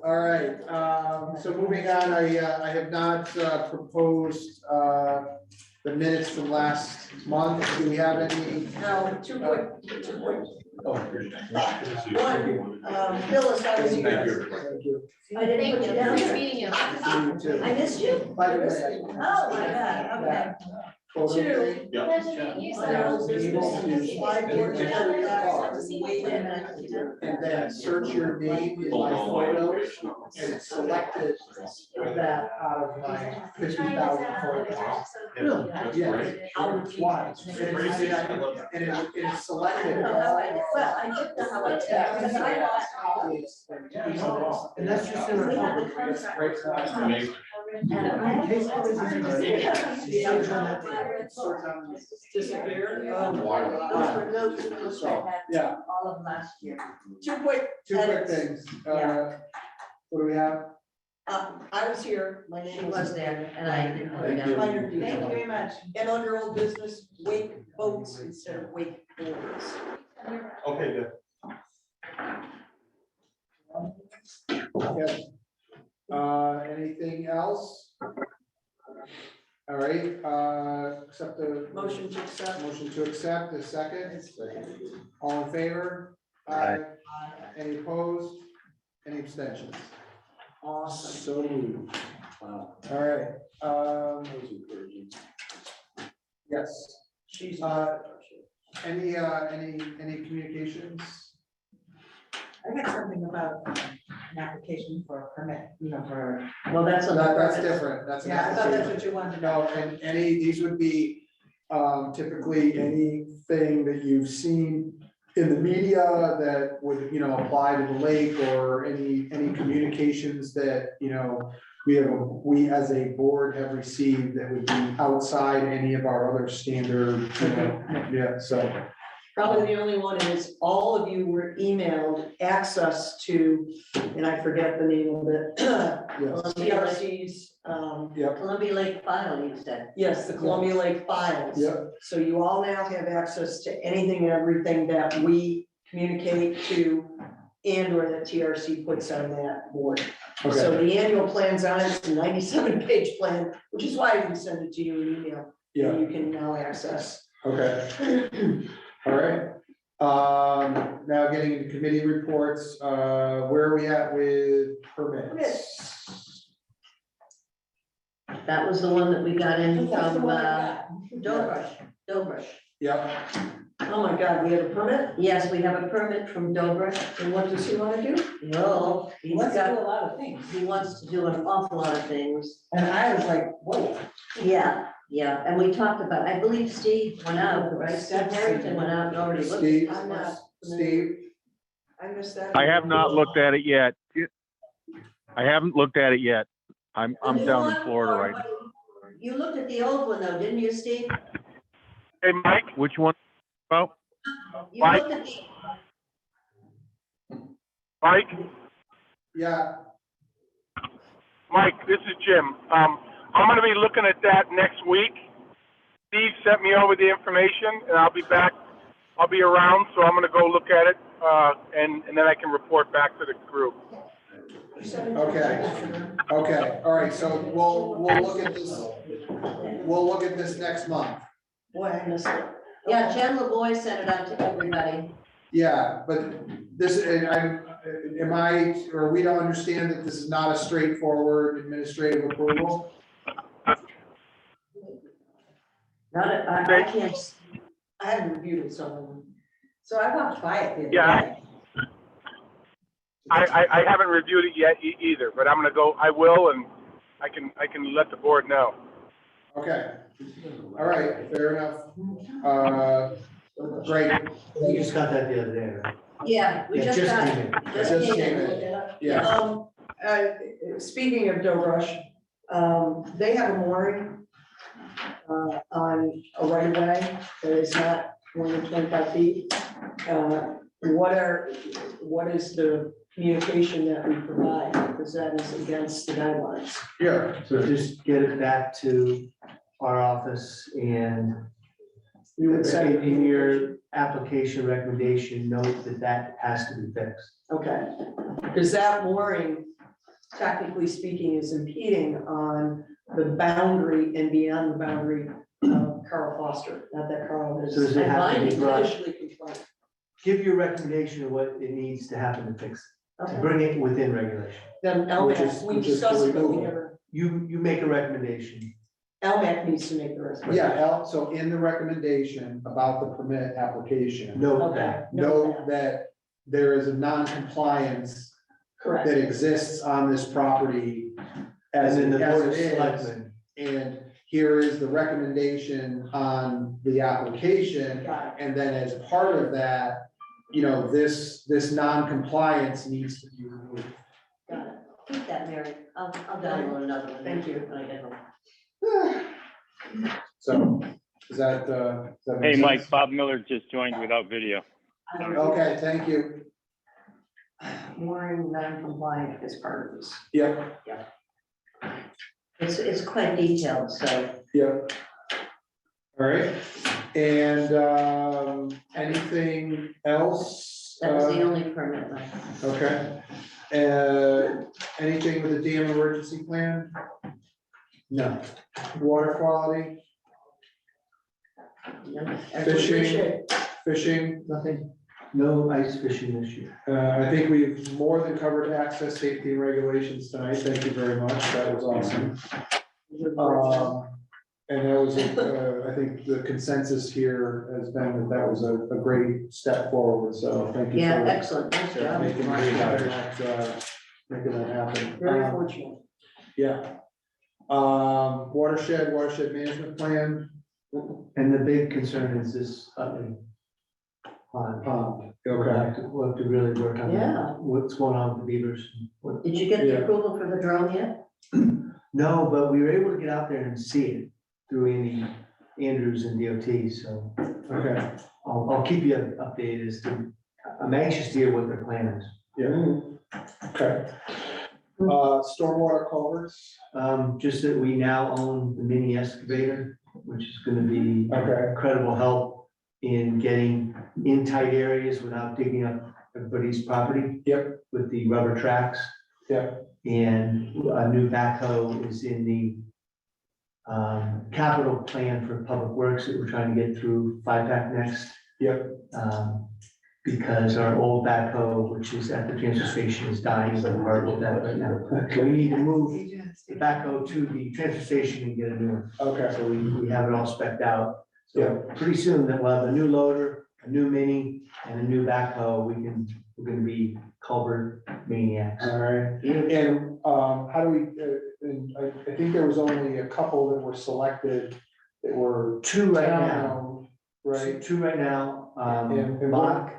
all right, so moving on, I have not proposed, the minutes from last month. Do we have any? Now, two quick. Oh, One, Phyllis, I was Thank here. you. thank you. I didn't Thank put you, you down. nice meeting you. You too. I missed you? By the way. Oh, my God, okay. Photo Two. thing. Yeah. Pleasure meeting you, I sir. was able to slide board Wait a and then search your name in my photos, and it selected that out of my 50,000 photos. Really? That's Yeah. great. Why? And it selected. Well, I did know how it. And that's just in We have our. the contract. Amazing. Disappeared. Those were notes and notes I had Yeah. all of last year. Two quick. Two quick edits. things, Yeah. what do we have? I was here, my name She was. was there, and I didn't put it Thank you. down. Thank you very much. And under old business, wake boats instead of wake boards. Okay, good. Yes. Anything else? All right, accept the. Motion to accept. Motion to accept, a second. All in favor? Aye. Any opposed? Any abstentions? Awesome. So moved. Wow. All right, yes, She's. any communications? I got something about an application for a permit, you know, for, Well, that's on the That's purpose. different, that's. an yeah, I thought that's application. what you wanted to know. No, and these would be typically anything that you've seen in the media that would, apply to the lake, or any communications that, we as a board have received that would be outside any of our other standard, yeah, so. Probably the only one is all of you were emailed access to, and I forget the name of it. Yes, TRC's, yep, Columbia Lake file, you said. yes, the Columbia Lake files. yep, So you all now have access to anything and everything that we communicate to and or that TRC puts on that board. So okay, the annual plan's on it, it's a 97-page plan, which is why I can send it to you in email. yeah, And you can now access. okay. All right, now getting into committee reports, where are we at with permits? That was the one that we got in That's the from one I got. Dobrush. Yep, Oh my God, we had a permit? Yes, we have a permit from Dobrush. And what does he want to do? Well, he's Let's do a got, lot of things. he wants to do an awful lot of things. And I was like, whoa. Yeah, Yeah, and we talked about, I believe Steve went out, right? Steve Harrington went out and already looked. Steve, I'm not- Steve, I missed that. I have not looked at it yet. I haven't looked at it yet. I'm The new down in one, Florida or right now. You looked at the old one though, didn't you, Steve? Hey, Mike, which one? Oh, You Mike? looked at the, Mike, yeah, Mike, this is Jim. I'm gonna be looking at that next week. Steve sent me over the information and I'll be back. I'll be around, so I'm gonna go look at it, and then I can report back to the group. okay, all right, so we'll look at this, we'll look at this next month. Boy, I missed it. yeah, Jen LaVoy sent it out to everybody. Yeah, but this, or we don't understand that this is not a straightforward administrative approval? I can't, I haven't reviewed it, so. So I walked by it the other Yeah. day. I haven't reviewed it yet either, but I'm gonna go, I will, and I can let the board know. Okay, all right, fair enough. Great, You just got that the other day, right? yeah, we Yeah, just got came it. in. Just came in. Yeah, Speaking of Doe Rush, they have a mooring on a right of way that is not more than 25 feet. What is the communication that we provide? Because that is against the guidelines. yeah, So just get it back to our office and You would say. in your application recommendation, note that that has to be fixed. Okay, because that mooring, technically speaking, is impeding on the boundary and beyond the boundary of Carl Foster, not that Carl So does is it have to be brought, officially compliant. give your recommendation of what it needs to happen to fix it, to bring it within regulation. Then Which is- LMAC, we which is discussed it, but we removal. never, You make a recommendation. LMAC needs to make the rest. so in the recommendation about the permit application, Note Okay, that. note that there is a non-compliance correct. that exists on this property as And then the as board it of is. selectmen, And here is the recommendation on the application. Got And then as part of that, this non-compliance needs to be removed. Got it. Keep that, Mary. I'll download another one. Thank you. When I get home. So, does that Hey, make Mike, sense? Bob Miller just joined without video. Okay, thank you. it. Mooring non-compliant is part of this. Yep, It's quite detailed, so. yep. All right, and anything else? That was the only permit left. Okay. Anything with the dam emergency plan? No. Water quality, Fishing. fishing, nothing? no ice fishing this year. I think we've more than covered access, safety and regulations tonight. Thank you very much. That was awesome. And that was, I think the consensus here has been that was a great step forward. So thank you. Yeah, for excellent. Nice job. Making that happen. Very fortunate. Yeah. Watershed management plan. And the big concern is this upland pond. Okay. We'll have to really work on Yeah. that, what's going on with the beavers. Did you get the Yeah. approval for the drone yet? No, but we were able to get out there and see it through Andy Andrews and DOT, so Okay. I'll keep you updated as to, I'm anxious to hear what their plan is. Yeah. Okay. Stormwater culverts. Just that we now own the mini excavator, which is gonna be Okay. incredible help in getting in tight areas without digging up everybody's property. Yep. With the rubber tracks. Yep. And a new backhoe is in the capital plan for public works that we're trying to get through 5PAC next. Yep. Because our old backhoe, which is at the transfer station, is dying, so we're hard with that right now. So we need to move the backhoe to the transfer station and get a new one. Okay. So we have it all spec'd out. Yeah. So pretty soon that we'll have a new loader, a new mini, and a new backhoe. We're gonna be culvert maniacs. All right. And how do we, and I think there was only a couple that were selected that were Two right now, town-owned, right? two right now, And Mock.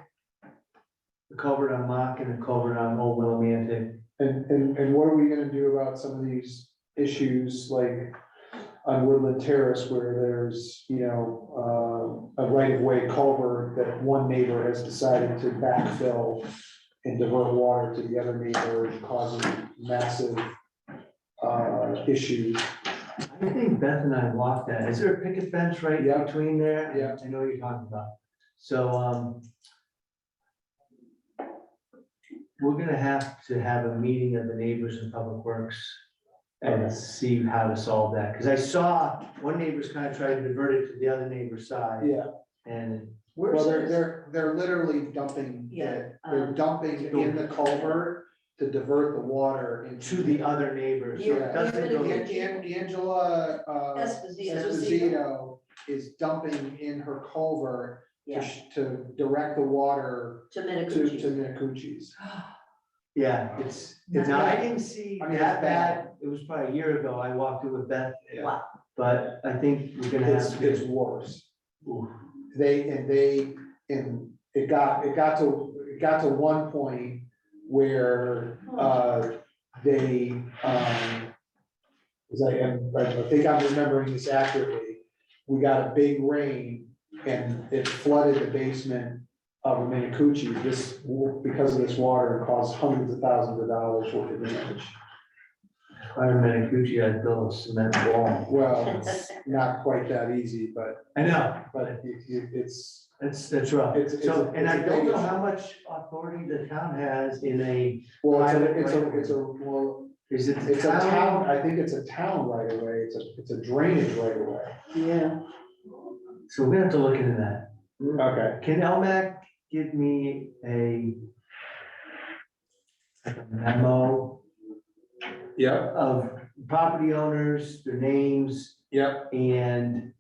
The culvert on Mock and the culvert on Old Willimantic. And what are we gonna do about some of these issues, like on Woodland Terrace, where there's, you know, a right-of-way culvert that one neighbor has decided to backfill and divert water to the other neighbor, causing massive, issues. I think Beth and I walked that. Is there a picket fence right Yeah. between there? Yeah. I know what you're talking about. So, we're gonna have to have a meeting of the neighbors in Public Works and see how to solve that. Cause I saw one neighbor's kind of trying to divert it to the other neighbor's side Yeah, and well, they're literally dumping, Yeah, they're dumping in the culvert to divert the water to into the other neighbors. So it doesn't go- Angela, Esposito. Esposito is dumping in her culvert Yeah, to direct the water to to Minicucci. Minicucci's. Yeah, now I didn't see I mean, that it's bad. It was probably a year ago. I walked it with Beth. Wow. But I think we're gonna It's, have to. it's worse. Ooh. It got to one point where, they, as I think I'm remembering this accurately, we got a big rain and it flooded the basement of Minicucci. This, because of this water, it caused hundreds of thousands of dollars worth of damage. I remember Gucci had built a cement wall. Well, it's not quite that easy, but I know, it's, that's rough. It's- So, and I it's a don't big know issue. how much authority the town has in a, well, Private it's right-of-way. well, is it the it's a town, town? I think it's a town right away. It's a drainage right away. Yeah. So we're gonna have to look into that. Okay. Can LMAC give me a memo Yep, of property owners, their names, yep, and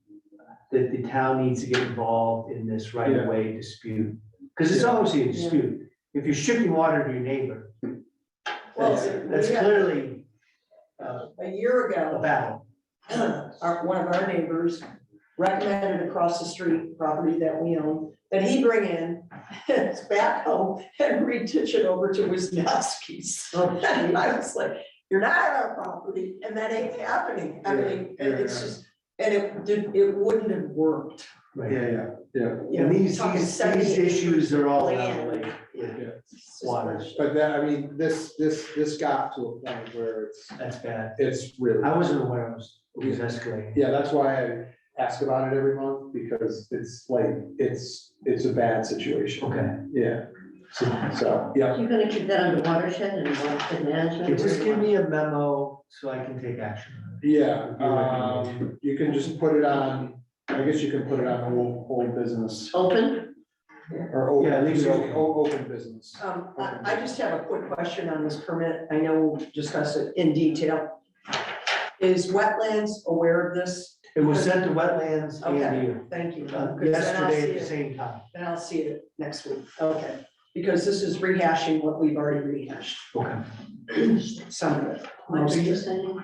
that the town needs to get involved in this right of way dispute? Because it's obviously a dispute. If you're shipping water to your neighbor, Well, that's we had- clearly A year a ago, battle. one of our neighbors recommended across the street property that we own, that he bring in his backhoe and re-ditch it over to Wisniewski's. And I was like, you're not on our property, and that ain't happening. I mean, and it's just, and it wouldn't have worked. Right. yeah. You And know, these talking 70 issues are all around land. the lake. It's just Water. bullshit. But then, I mean, this got to a point where That's bad. it's really. I wasn't aware it was escalating. Yeah, that's why I ask about it every month, because it's like, it's a bad situation. Okay. Yeah. So, yeah, You're gonna keep that under watershed and watershed management? Just give me a memo so I can take action. yeah, you can just put it on, I guess you can put it on old business, Open? or open, Yeah, leave it open. open business. I just have a quick question on this permit. I know we'll discuss it in detail. Is wetlands aware of this? It was sent to wetlands and Okay, you. thank you. 'Cause then I'll Yesterday see at the it- same time. Then I'll see it next week. Okay, because this is rehashing what we've already rehashed. Okay. Some of it. What Most are of you it. saying?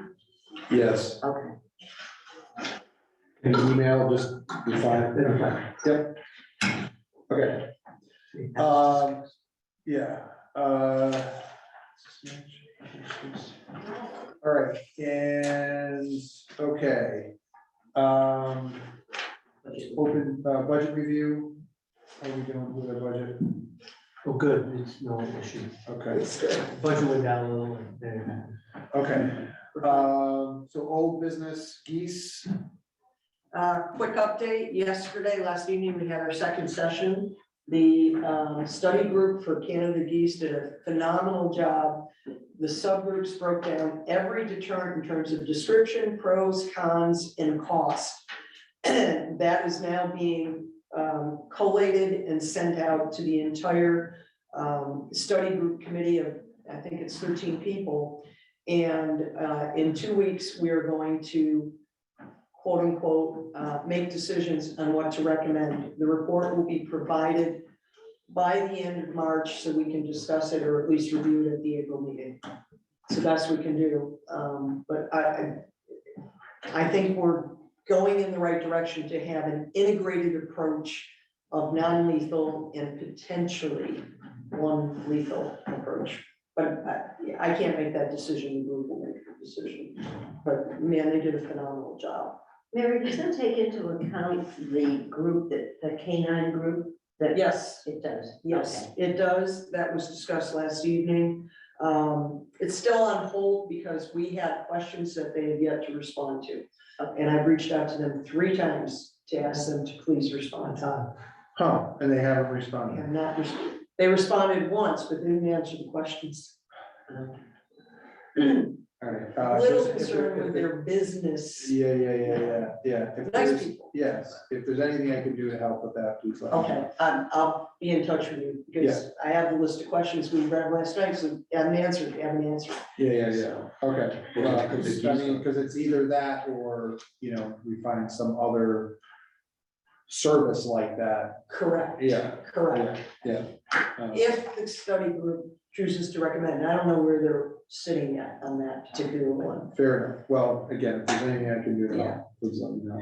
Yes, Okay. an email, just be fine. Yep. Okay, yeah, all right, and, okay. Open, budget review, how are we doing with our budget? Oh, good, it's no issue. Okay, It's good. Budget went down a little, and there. okay, so old business geese, Quick update, yesterday, last evening, we had our second session. The study group for Canada geese did a phenomenal job. The subgroups broke down every deterrent in terms of description, pros, cons, and cost. And that is now being collated and sent out to the entire study group committee of, I think it's 13 people. And in 2 weeks, we are going to quote unquote, make decisions on what to recommend. The report will be provided by the end of March, so we can discuss it or at least review it at the April meeting. So best we can do, but I think we're going in the right direction to have an integrated approach of non-lethal and potentially one lethal approach. But I can't make that decision, the group will make the decision. But man, they did a phenomenal job. Mary, does that take into account the group the canine group that? Yes, It does. yes, Okay. it does. That was discussed last evening. It's still on hold because we had questions that they have yet to respond to. And I've reached out to them 3 times to ask them to please respond. Huh, and they haven't They responded. have not, they responded once, but didn't answer the questions. All right. A little concerned with their business. Yeah. If Nice there's- people. Yes, if there's anything I can do to help with that, please let me know. Okay, I'll be in touch with you because I have the list of questions we read last night, so haven't answered. Yeah, okay. Well, 'cause, I mean, because it's either that or, you know, we find some other service like that. Correct. Yeah. Correct. Yeah. If the study group chooses to recommend, I don't know where they're sitting at on that particular one. Fair enough. Well, again, if there's anything I can do to Yeah. help, please let me know.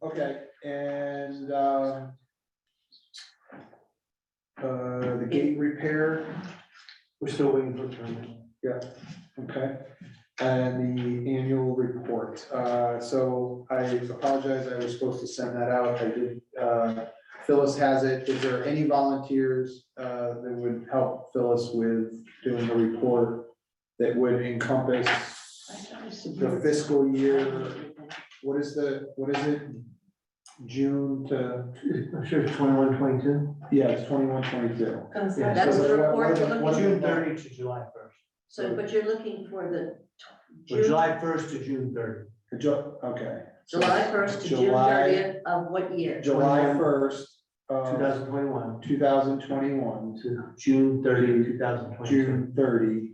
Okay, and, the gate repair, We're still waiting for a permit. okay, and the annual report. So I apologize, I was supposed to send that out, I didn't. Phyllis has it. Is there any volunteers, that would help Phyllis with doing a report that would encompass the fiscal year? What is it? June to, I'm sure it's 21, 22. yeah, it's 21, 22. Yeah, That's so the what- report you're what- looking June for. 30 to July 1st. So, but you're looking for the Or June, July 1st to June 30. Okay. July 1st to June July- 30th of what year? July 1st, 2021 2021 to June 30, 2022. June 30.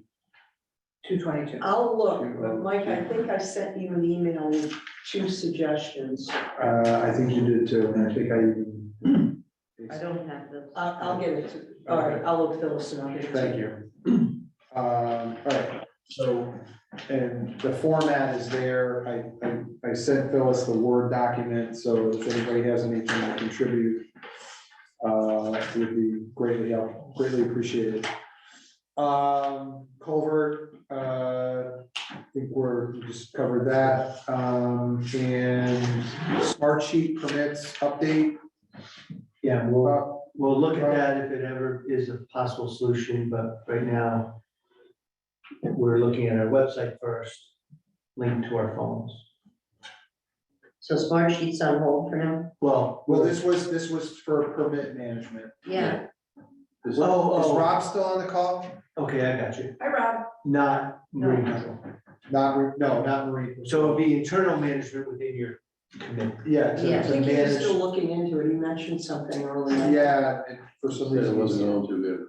222. I'll look, but Mike, I think I sent you an email with 2 suggestions. I think you did too, and I think I even. I don't have the. I'll get it to, all right, I'll look Phyllis and I'll get it to Thank you. All right, so, and the format is there. I sent Phyllis the Word document, so if anybody has anything to contribute, it would be greatly appreciated. Culvert, I think we just covered that, and Smart Sheet permits update. Yeah, we'll look at that if it ever is a possible solution, but right now we're looking at our website first, linked to our phones. So Smart Sheets on hold for now? Well, Well, this was for permit management. Yeah. Is Oh. Rob still on the call? okay, I got you. Hi, Rob. Not marine control. Not Marine. So it'll be internal management within your committee. Yeah. to- Yeah. I to think he was manage- still looking into it. He mentioned something earlier. Yeah, and for some Said it reason. wasn't going too good.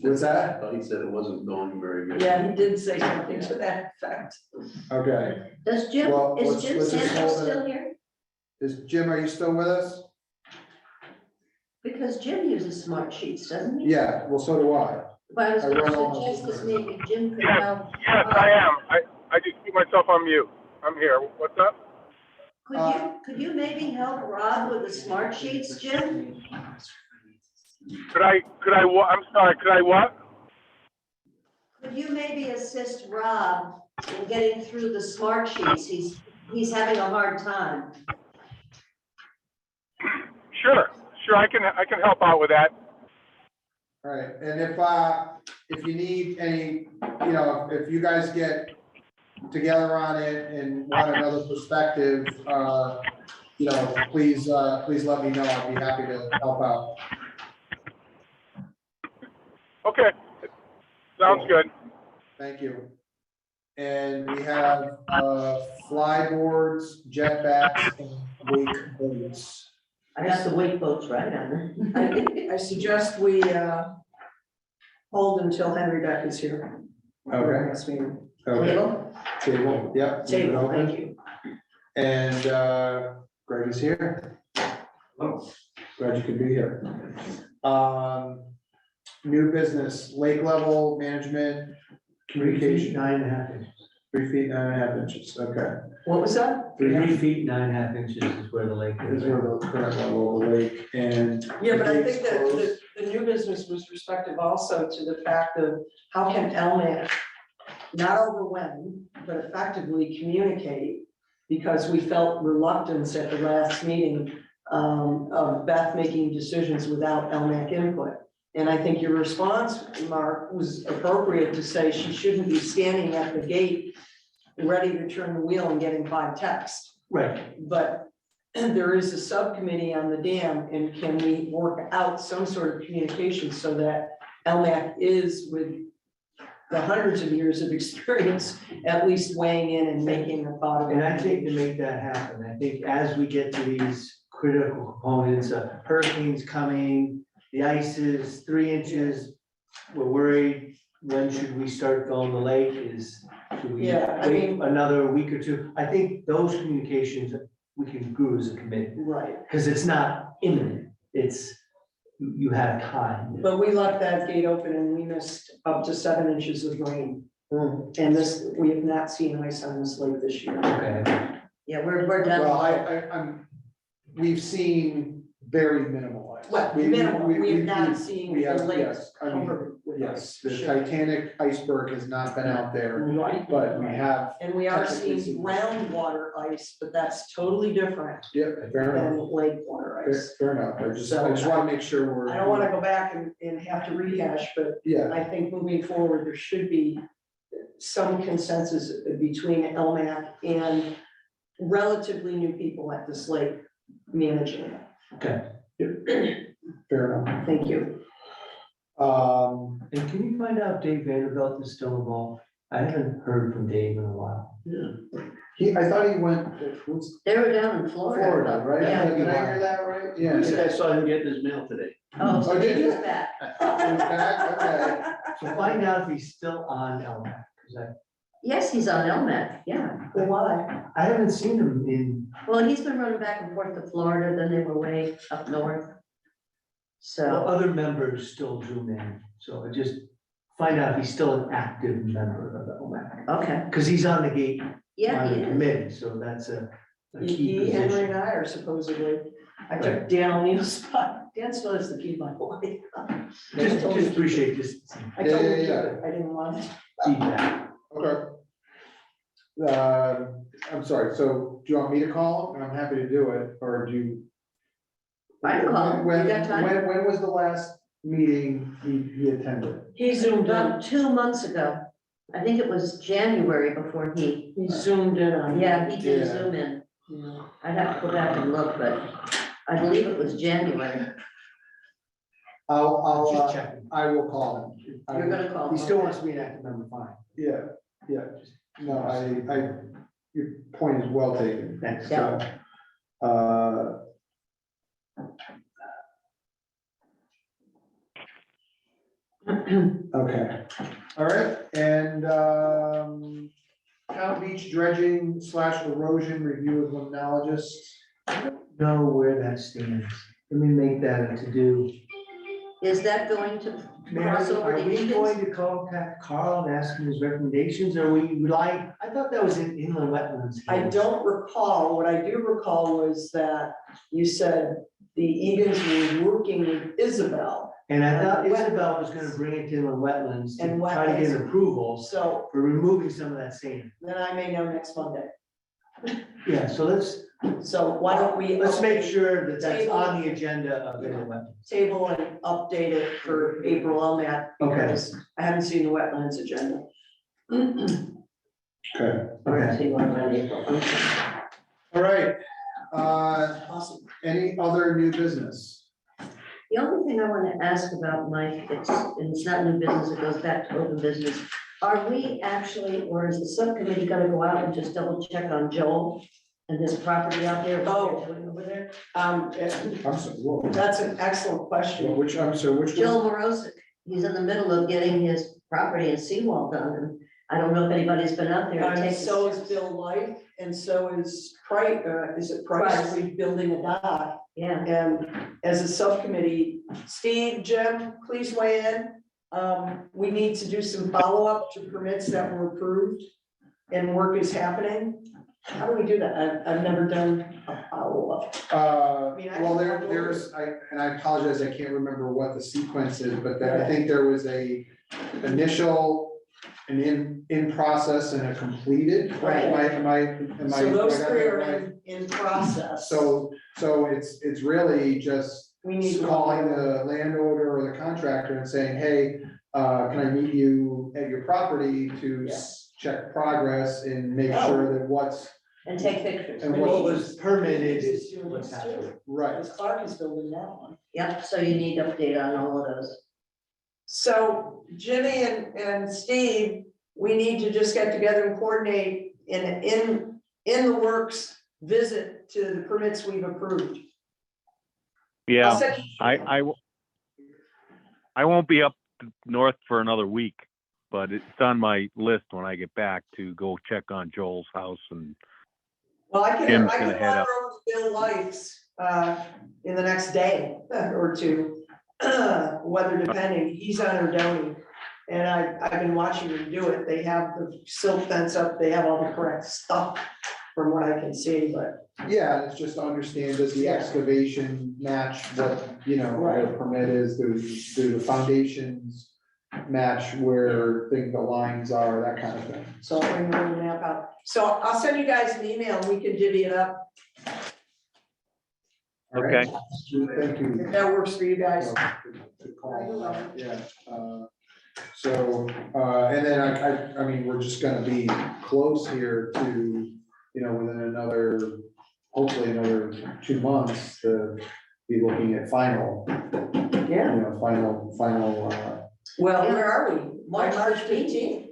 What's that? He said it wasn't going very good. Yeah, he did say something to that effect. Okay, Does Jim, Well, is let's- Jim let's just Santos hold it. still here? Jim, are you still with us? Because Jim uses Smart Sheets, doesn't he? Yeah, well, so do I. But I was I run gonna all suggest those this maybe Jim could Yes, help. yes, I am. I just keep myself on mute. I'm here. What's up? Could you maybe help Rob with the Smart Sheets, Jim? I'm sorry, could I what? Could you maybe assist Rob in getting through the Smart Sheets? He's having a hard time. Sure, I can help out with that. All right, and if you need any, if you guys get together on it and want another perspective, please let me know. I'd be happy to help out. Okay, sounds good. Thank you. And we have, flyboards, jetbacks, and wake boats. I got the wake boats right on there. I suggest we, hold until Henry Beck is here. Okay. Next meeting. Okay, Table? table, yep. Table, open. thank you. And, Greg is here. Glad you could be here. New business, lake level management, communication. 9.5 inches. 3 feet, 9.5 inches, okay. What was that? 3 feet, 9.5 inches is where the lake Is is. where the current level of the lake and. Yeah, but I the think that gate's closed. the new business was respective also to the fact of how can LMAC not overwhelm, but effectively communicate, because we felt reluctance at the last meeting of Beth making decisions without LMAC input. And I think your response, Mark, was appropriate to say she shouldn't be standing at the gate, ready to turn the wheel and getting 5 texts. Right, But there is a subcommittee on the dam, and can we work out some sort of communication so that LMAC is, with the hundreds of years of experience, at least weighing in and making a thought and I about think it. to make that happen, I think as we get to these critical components of hurricanes coming, the ice is 3 inches, we're worried, when should we start filling the lake, should we Yeah, I wait mean- another week or two? I think those communications, we can do as a committee, Right, because it's not imminent, it's, you have time. but we left that gate open and we missed up to 7 inches of rain. And this, we have not seen ice on this lake this year. Okay, Yeah, we're down. Well, I'm, we've seen very minimal ice. Well, minimal, we have not seen we the have, lake yes, I mean, covered with yes, the ice. Titanic iceberg has not been out there, Right. but we have, And we are Technically seeing seen. groundwater ice, but that's totally different yeah, fair enough, than lake water ice. fair enough, I just wanna make sure we're. I don't wanna go back and have to rehash, but Yeah, I think moving forward, there should be some consensus between LMAC and relatively new people at this lake managing it. okay. fair enough. Thank you. And can you find out if Dave Vanderbilt is still involved? I haven't heard from Dave in a while. I thought he went, what's They were down in Florida. Florida, right? Yeah. Did I hear that right? Yeah. I saw him getting his mail today. Oh, so Oh, did he's you? back. He's back, okay. So find out if he's still on LMAC, because Yes, he's on LMAC, yeah. Well, why? I haven't seen him in, Well, he's been running back and forth to Florida, then they were way up north. well, So, other members still zoom in, so I just find out if he's still an active member of LMAC. okay, Because he's on the gate, yeah, on he the is. committee, so that's a key He, Henry position. and I are supposedly, I took Dan O'Neill's spot. Dan still has the key, by the way. Just appreciate this I told him Yeah. to, I didn't want it. feedback. Okay. I'm sorry, so do you want me to call him? And I'm happy to do it, or do you? I can call him. You When, got time? when was the last meeting he attended? He zoomed in, About 2 months ago, I think it was January before he, he zoomed in on. me. yeah, he did Yeah. zoom in. Yeah. I'd have to go back and look, but I believe it was January. Just checking. I will call him. I You're will- gonna call him. He still wants to be an active member, fine. Yeah, no, your point is well taken. Thanks. So, okay, all right, and, Town Beach dredging / erosion review of limnologists. Know where that stands. Let me make that a to-do. Is that going to cross Mary, over are to we Egan's? going to contact Carl and ask him his recommendations, or we rely, I thought that was in inland wetlands. I hands. don't recall, what I do recall was that you said the Egan's were working with Isabel. And I thought Isabel was gonna bring it to inland wetlands to And try to get approvals So for removing some of that sand. then I may know next Monday. Yeah, so So why don't we? let's make sure that that's Table. on the agenda of inland wetlands. Table and update it for April on that, Okay. because I haven't seen the wetlands agenda. Okay, Okay. See what I'm ready for. all right, Awesome. any other new business? The only thing I want to ask about, Mike, and it's not new business, it goes back to open business. Are we actually, or is the subcommittee gonna go out and just double check on Joel and his property out there? What they're doing over there? I'm sorry, whoa, That's an excellent question. which, I'm sorry, which? Joel Morosic, he's in the middle of getting his property and seawall done, and I don't know if anybody's been out there to And take. so is Bill White, and so is Price, is it Price, rebuilding a dock. Yeah, And as a subcommittee, Steve, Jim, please weigh in. We need to do some follow-up to permits that were approved. and work is happening, how do we do that? I've never done a follow-up. Well, and I apologize, I can't remember what the sequence is, but I think there was a initial, an in process and a completed. Right. Am I? So those do I got three that are right? in process. So it's really just We need to. calling the landowner or the contractor and saying, hey, can I meet you at your property to check progress and make sure that what's And take pictures. And What was permitted is what's Doing happening. this too, right. because Clark is building that one. Yep, so you need update on all of those. So Jimmy and Steve, we need to just get together and coordinate in the works visit to the permits we've approved. I'll Yeah, send you- I won't be up north for another week, but it's on my list when I get back to go check on Joel's house and Well, I can Jim's gonna head wander up. over to Bill Life's, in the next day or two, weather depending, he's on Erdoney. And I've been watching him do it, they have the silt fence up, they have all the correct stuff from what I can see, but. Yeah, it's just to understand, does the excavation match what, what a permit is, do the foundations match where the lines are, that kind of thing. So I'll bring the little map out. So I'll send you guys an email, and we can divvy it up, All right? Okay. Thank you. if that works for you guys. Good call. Yeah, so, and then I mean, we're just gonna be close here to, within another, hopefully another 2 months to be looking at final, Yeah, final, well, where are we? March March 15th. 15th?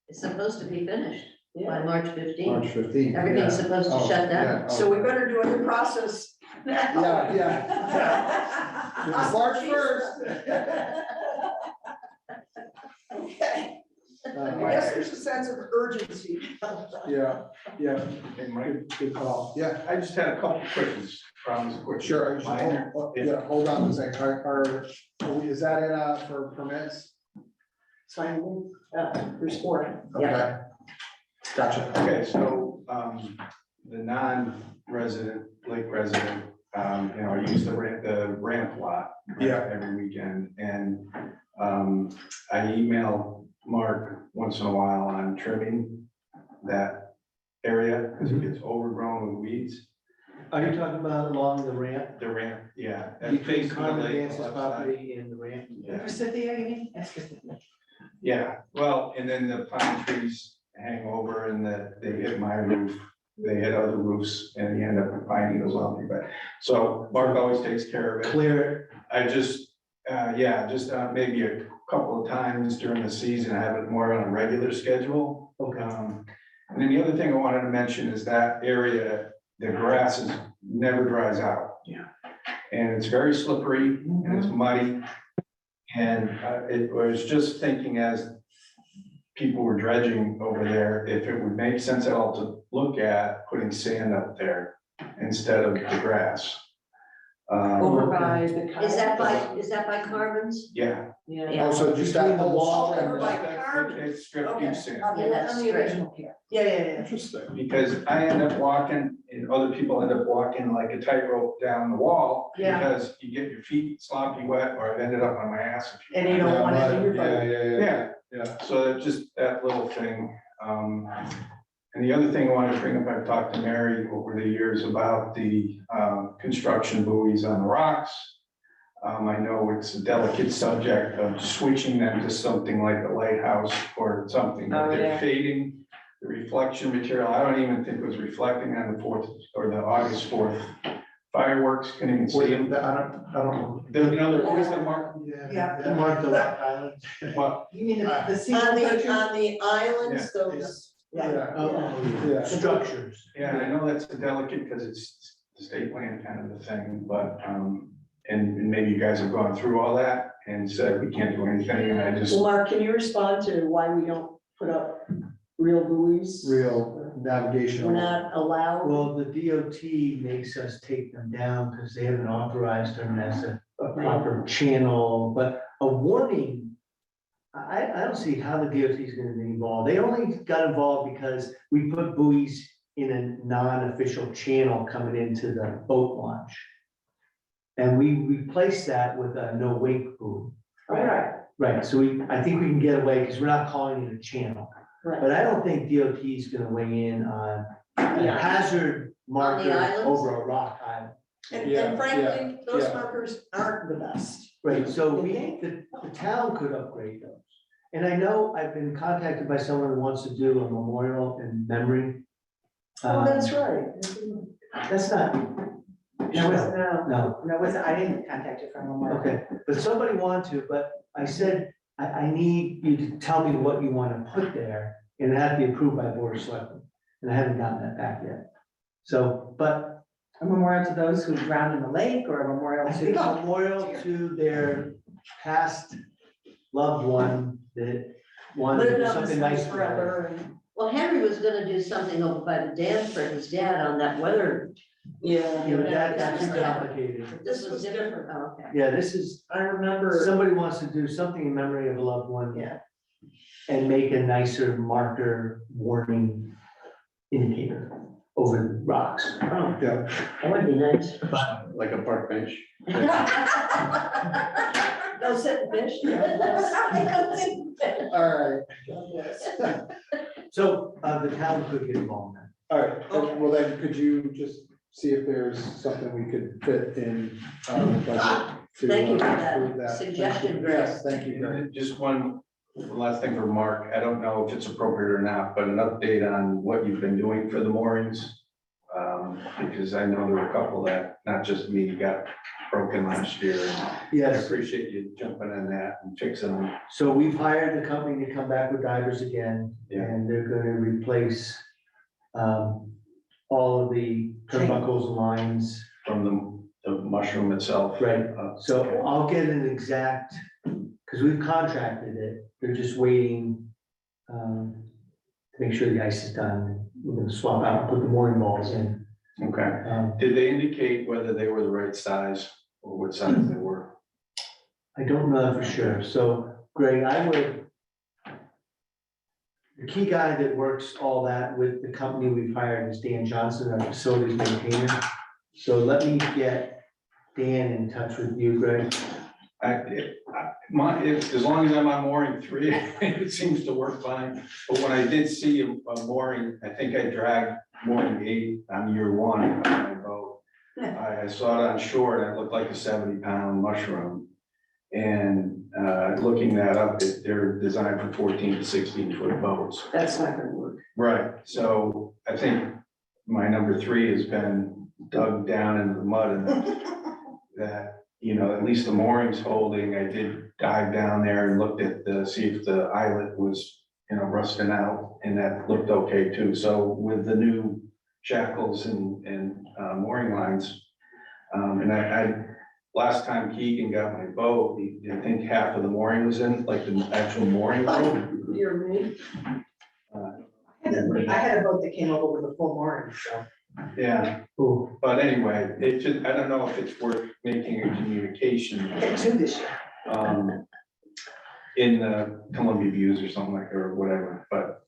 It's supposed to be finished by Yeah, March 15th. March 15th. Everything's yeah. supposed to Oh, shut down. yeah, so we okay. better do a new process. Yeah, yeah. It's March 1st. Okay, I guess there's a sense of urgency. Yeah, yeah, Hey, Mike, good call, yeah. I just had a couple of questions, promise, quick. Sure, just Minor. yeah, hold on a second, is that in, for permits? Sign, for sport. Okay. Gotcha. Okay, so, the non-resident, lake resident, I use the ramp lot. right, Yeah. Every weekend, and, I email Mark once in a while on trimming that area, because it gets overgrown with weeds. Are you talking about along the ramp? The ramp, yeah. that Between faces the Carmen lake, Dance's left side. property and the ramp? Yeah. Cynthia, you mean? Yeah, well, and then the pine trees hang over and they hit my roof, they hit other roofs, and you end up with pine needles on me, but, so Mark always takes care of it. Clear I just, maybe a couple of times during the season, I have it more on a regular schedule. Okay. And then the other thing I wanted to mention is that area, the grass never dries out. Yeah. And it's very slippery and it's muddy. And it was just thinking as people were dredging over there, if it would make sense at all to look at putting sand up there instead of the grass. Over by the. Is that by Carmen's? Yeah. Yeah. Also, just Between that the whole wall strip. and the- It's strip Okay. deep sand. Okay, that's On the the original here. Yeah. Interesting. Because I end up walking and other people end up walking like a tightrope down the wall. Yeah. Because you get your feet sloppy wet, or I've ended up on my ass. a few And you don't times. want it in your Yeah, boat. yeah. Yeah, so that's just that little thing. And the other thing I wanted to bring up, I've talked to Mary over the years about the construction buoys on the rocks. I know it's a delicate subject of switching them to something like a lighthouse or something, but Oh, they're yeah. fading. The reflection material, I don't even think it was reflecting on the 4th or the August 4th fireworks, couldn't even see them. I don't. There's another, what is that, Mark? Yeah. Mark the Rock Island. What? You mean the On single picture? on the islands, those, yeah. Yeah. Structures. Yeah, I know that's delicate because it's the state land kind of the thing, but, and maybe you guys have gone through all that and said we can't do anything, and I just, Well, Mark, can you respond to why we don't put up real buoys? Real navigational. We're not allowed. Well, the DOT makes us take them down because they haven't authorized them as a proper channel, but a warning I don't see how the DOT is gonna be involved. They only got involved because we put buoys in a non-official channel coming into the boat launch. And we replaced that with a no wake buoy. All right, Right, so I think we can get away, because we're not calling it a channel. right. But I don't think DOT is gonna weigh in on a Yeah. hazard marker islands? over a rock island. Yeah, And frankly, those yeah. markers aren't the best. Right, so Okay. the town could upgrade those. And I know I've been contacted by someone who wants to do a memorial in memory. Oh, that's Um, right. That's not, No, was, no, no, no, was, I didn't contact you from Memorial. okay, but somebody wanted to, but I said, I need you to tell me what you want to put there. And it had to be approved by Board of Selectmen, and I haven't gotten that back yet. So, but A memorial to those who drowned in the lake, or a memorial I think to? a memorial to their past loved one that wanted to Live do on something this nice earth for them. forever and, Well, Henry was gonna do something over by the dam for his dad on that weather. yeah. Yeah, but that's that's too complicated. This was different, oh, okay. Yeah, this is, I remember, somebody wants to do something in memory of a loved one. Yeah. And make a nicer marker warning indicator over the rocks. oh, Yeah, that would be nice. Like a park bench. They'll sit and fish. all right, So, the town could get involved in that. all right. Okay. Well, then, could you just see if there's something we could fit in, the budget? to, Thank you for approve that Thank you. suggestion, Greg. Yes, thank you, Greg. Just one last thing for Mark. I don't know if it's appropriate or not, but an update on what you've been doing for the moorings. Because I know there were a couple that, not just me, got broken last year. And I Yes, appreciate you jumping on that and fixing them. so we've hired the company to come back with divers again, Yeah. and they're gonna replace all of the turnbuckles and lines. From the mushroom itself. Right, Uh, so I'll get an exact, because we've contracted it, they're just waiting to make sure the ice is done. We're gonna swap out, put the mooring balls in. Okay. Did they indicate whether they were the right size or what size they were? I don't know that for sure, so Greg, the key guy that works all that with the company we've hired is Dan Johnson, our facilities maintainer. So let me get Dan in touch with you, Greg. As long as I'm on mooring 3, it seems to work fine. But when I did see a mooring, I think I dragged mooring 8 on year 1 on my boat. I saw it on shore and it looked like a 70-pound mushroom. And looking that up, they're designed for 14 to 16-foot boats. That's not gonna work. Right, so I think my number 3 has been dug down into the mud and that, at least the moorings holding. I did dive down there and looked at see if the eyelet was, rusting out, and that looked okay too. So with the new shackles and mooring lines, and I last time Keegan got my boat, I think half of the mooring was in, like the actual mooring rope. Dear me. I had a boat that came over with a full mooring, so. Yeah, Ooh, but anyway, I don't know if it's worth making a communication. I had 2 this year. In the Columbia Views or something like, or whatever, but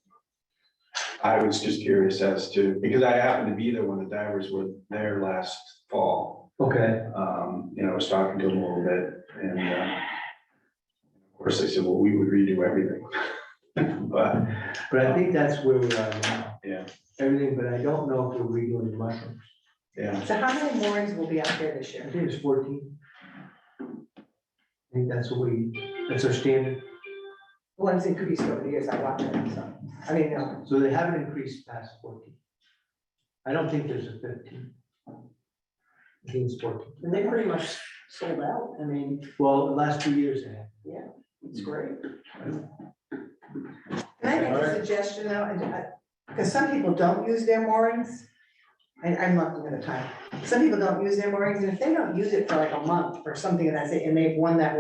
I was just curious as to, because I happened to be there when the divers were there last fall. okay, I was talking to them a little bit, and of course they said, well, we would redo everything. But, but I think that's where we are now. yeah, Everything, but I don't know if we're redoing the mushrooms. yeah, So how many moorings will be out there this I year? think it's 14. I think that's our standard. One's increased over the years, I watched it, so, I mean, no. So they haven't increased past 14. I don't think there's a 15. I think it's 14. And they pretty much sold out. I mean, Well, the last 2 years they have. yeah, it's great. Can I make a suggestion though, because some people don't use their moorings, and I'm looking at the time, some people don't use their moorings, and if they don't use it for like a month or something, and that's it, and they've won that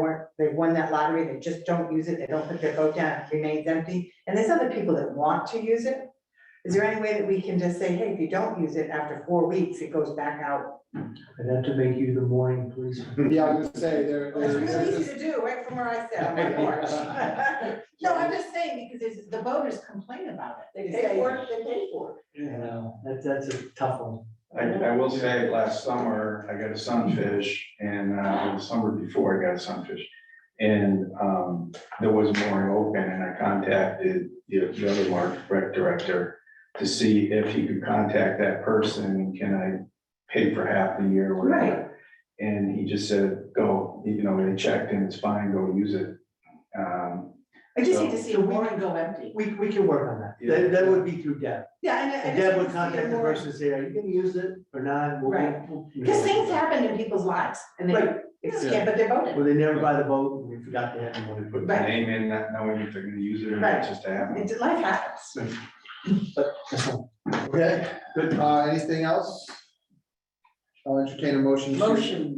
lottery, they just don't use it, they don't put their boat down, it remains empty, and there's other people that want to use it. Is there any way that we can just say, hey, if you don't use it after 4 weeks, it goes back out? I'd have to make you the morning policeman. Yeah, I was gonna say, It's really easy to do, right from where I sit on my porch. No, I'm just saying, because the voters complain about it. They pay for it, they pay for it. You know, that's a tough one. I will say, last summer, I got a sunfish, and, the summer before, I got a sunfish. And, there was more open, and I contacted the other rec director to see if he could contact that person, and can I pay for half the year or whatever. Right. And he just said, go, you know, they checked and it's fine, go use it. I just hate to see a So we mooring can go empty. We can work on that. Yeah. That would be through Deb. Yeah, and I And just Deb hate would to see a contact the mooring. person and say, are you gonna use it or not? Right. you Because know. things happen in people's lives, and they, Right. they just can't put their boat in. Well, they never buy the boat, and we forgot to have them when we Put put my Right. name in, not knowing if they're gonna use it or Right. not, just to have it. Life happens. Okay, Good. anything else? I'll entertain a motion.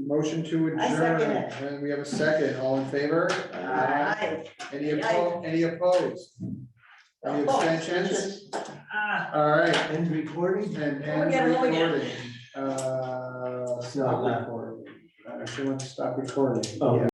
Motion to adjourn. I second it. And we have a second, all in favor? Aye. Any opposed? Any opposed? Any abstentions? All right, End recording? and We'll get it all again. recording. Stop that for. Actually, want to stop recording. Oh.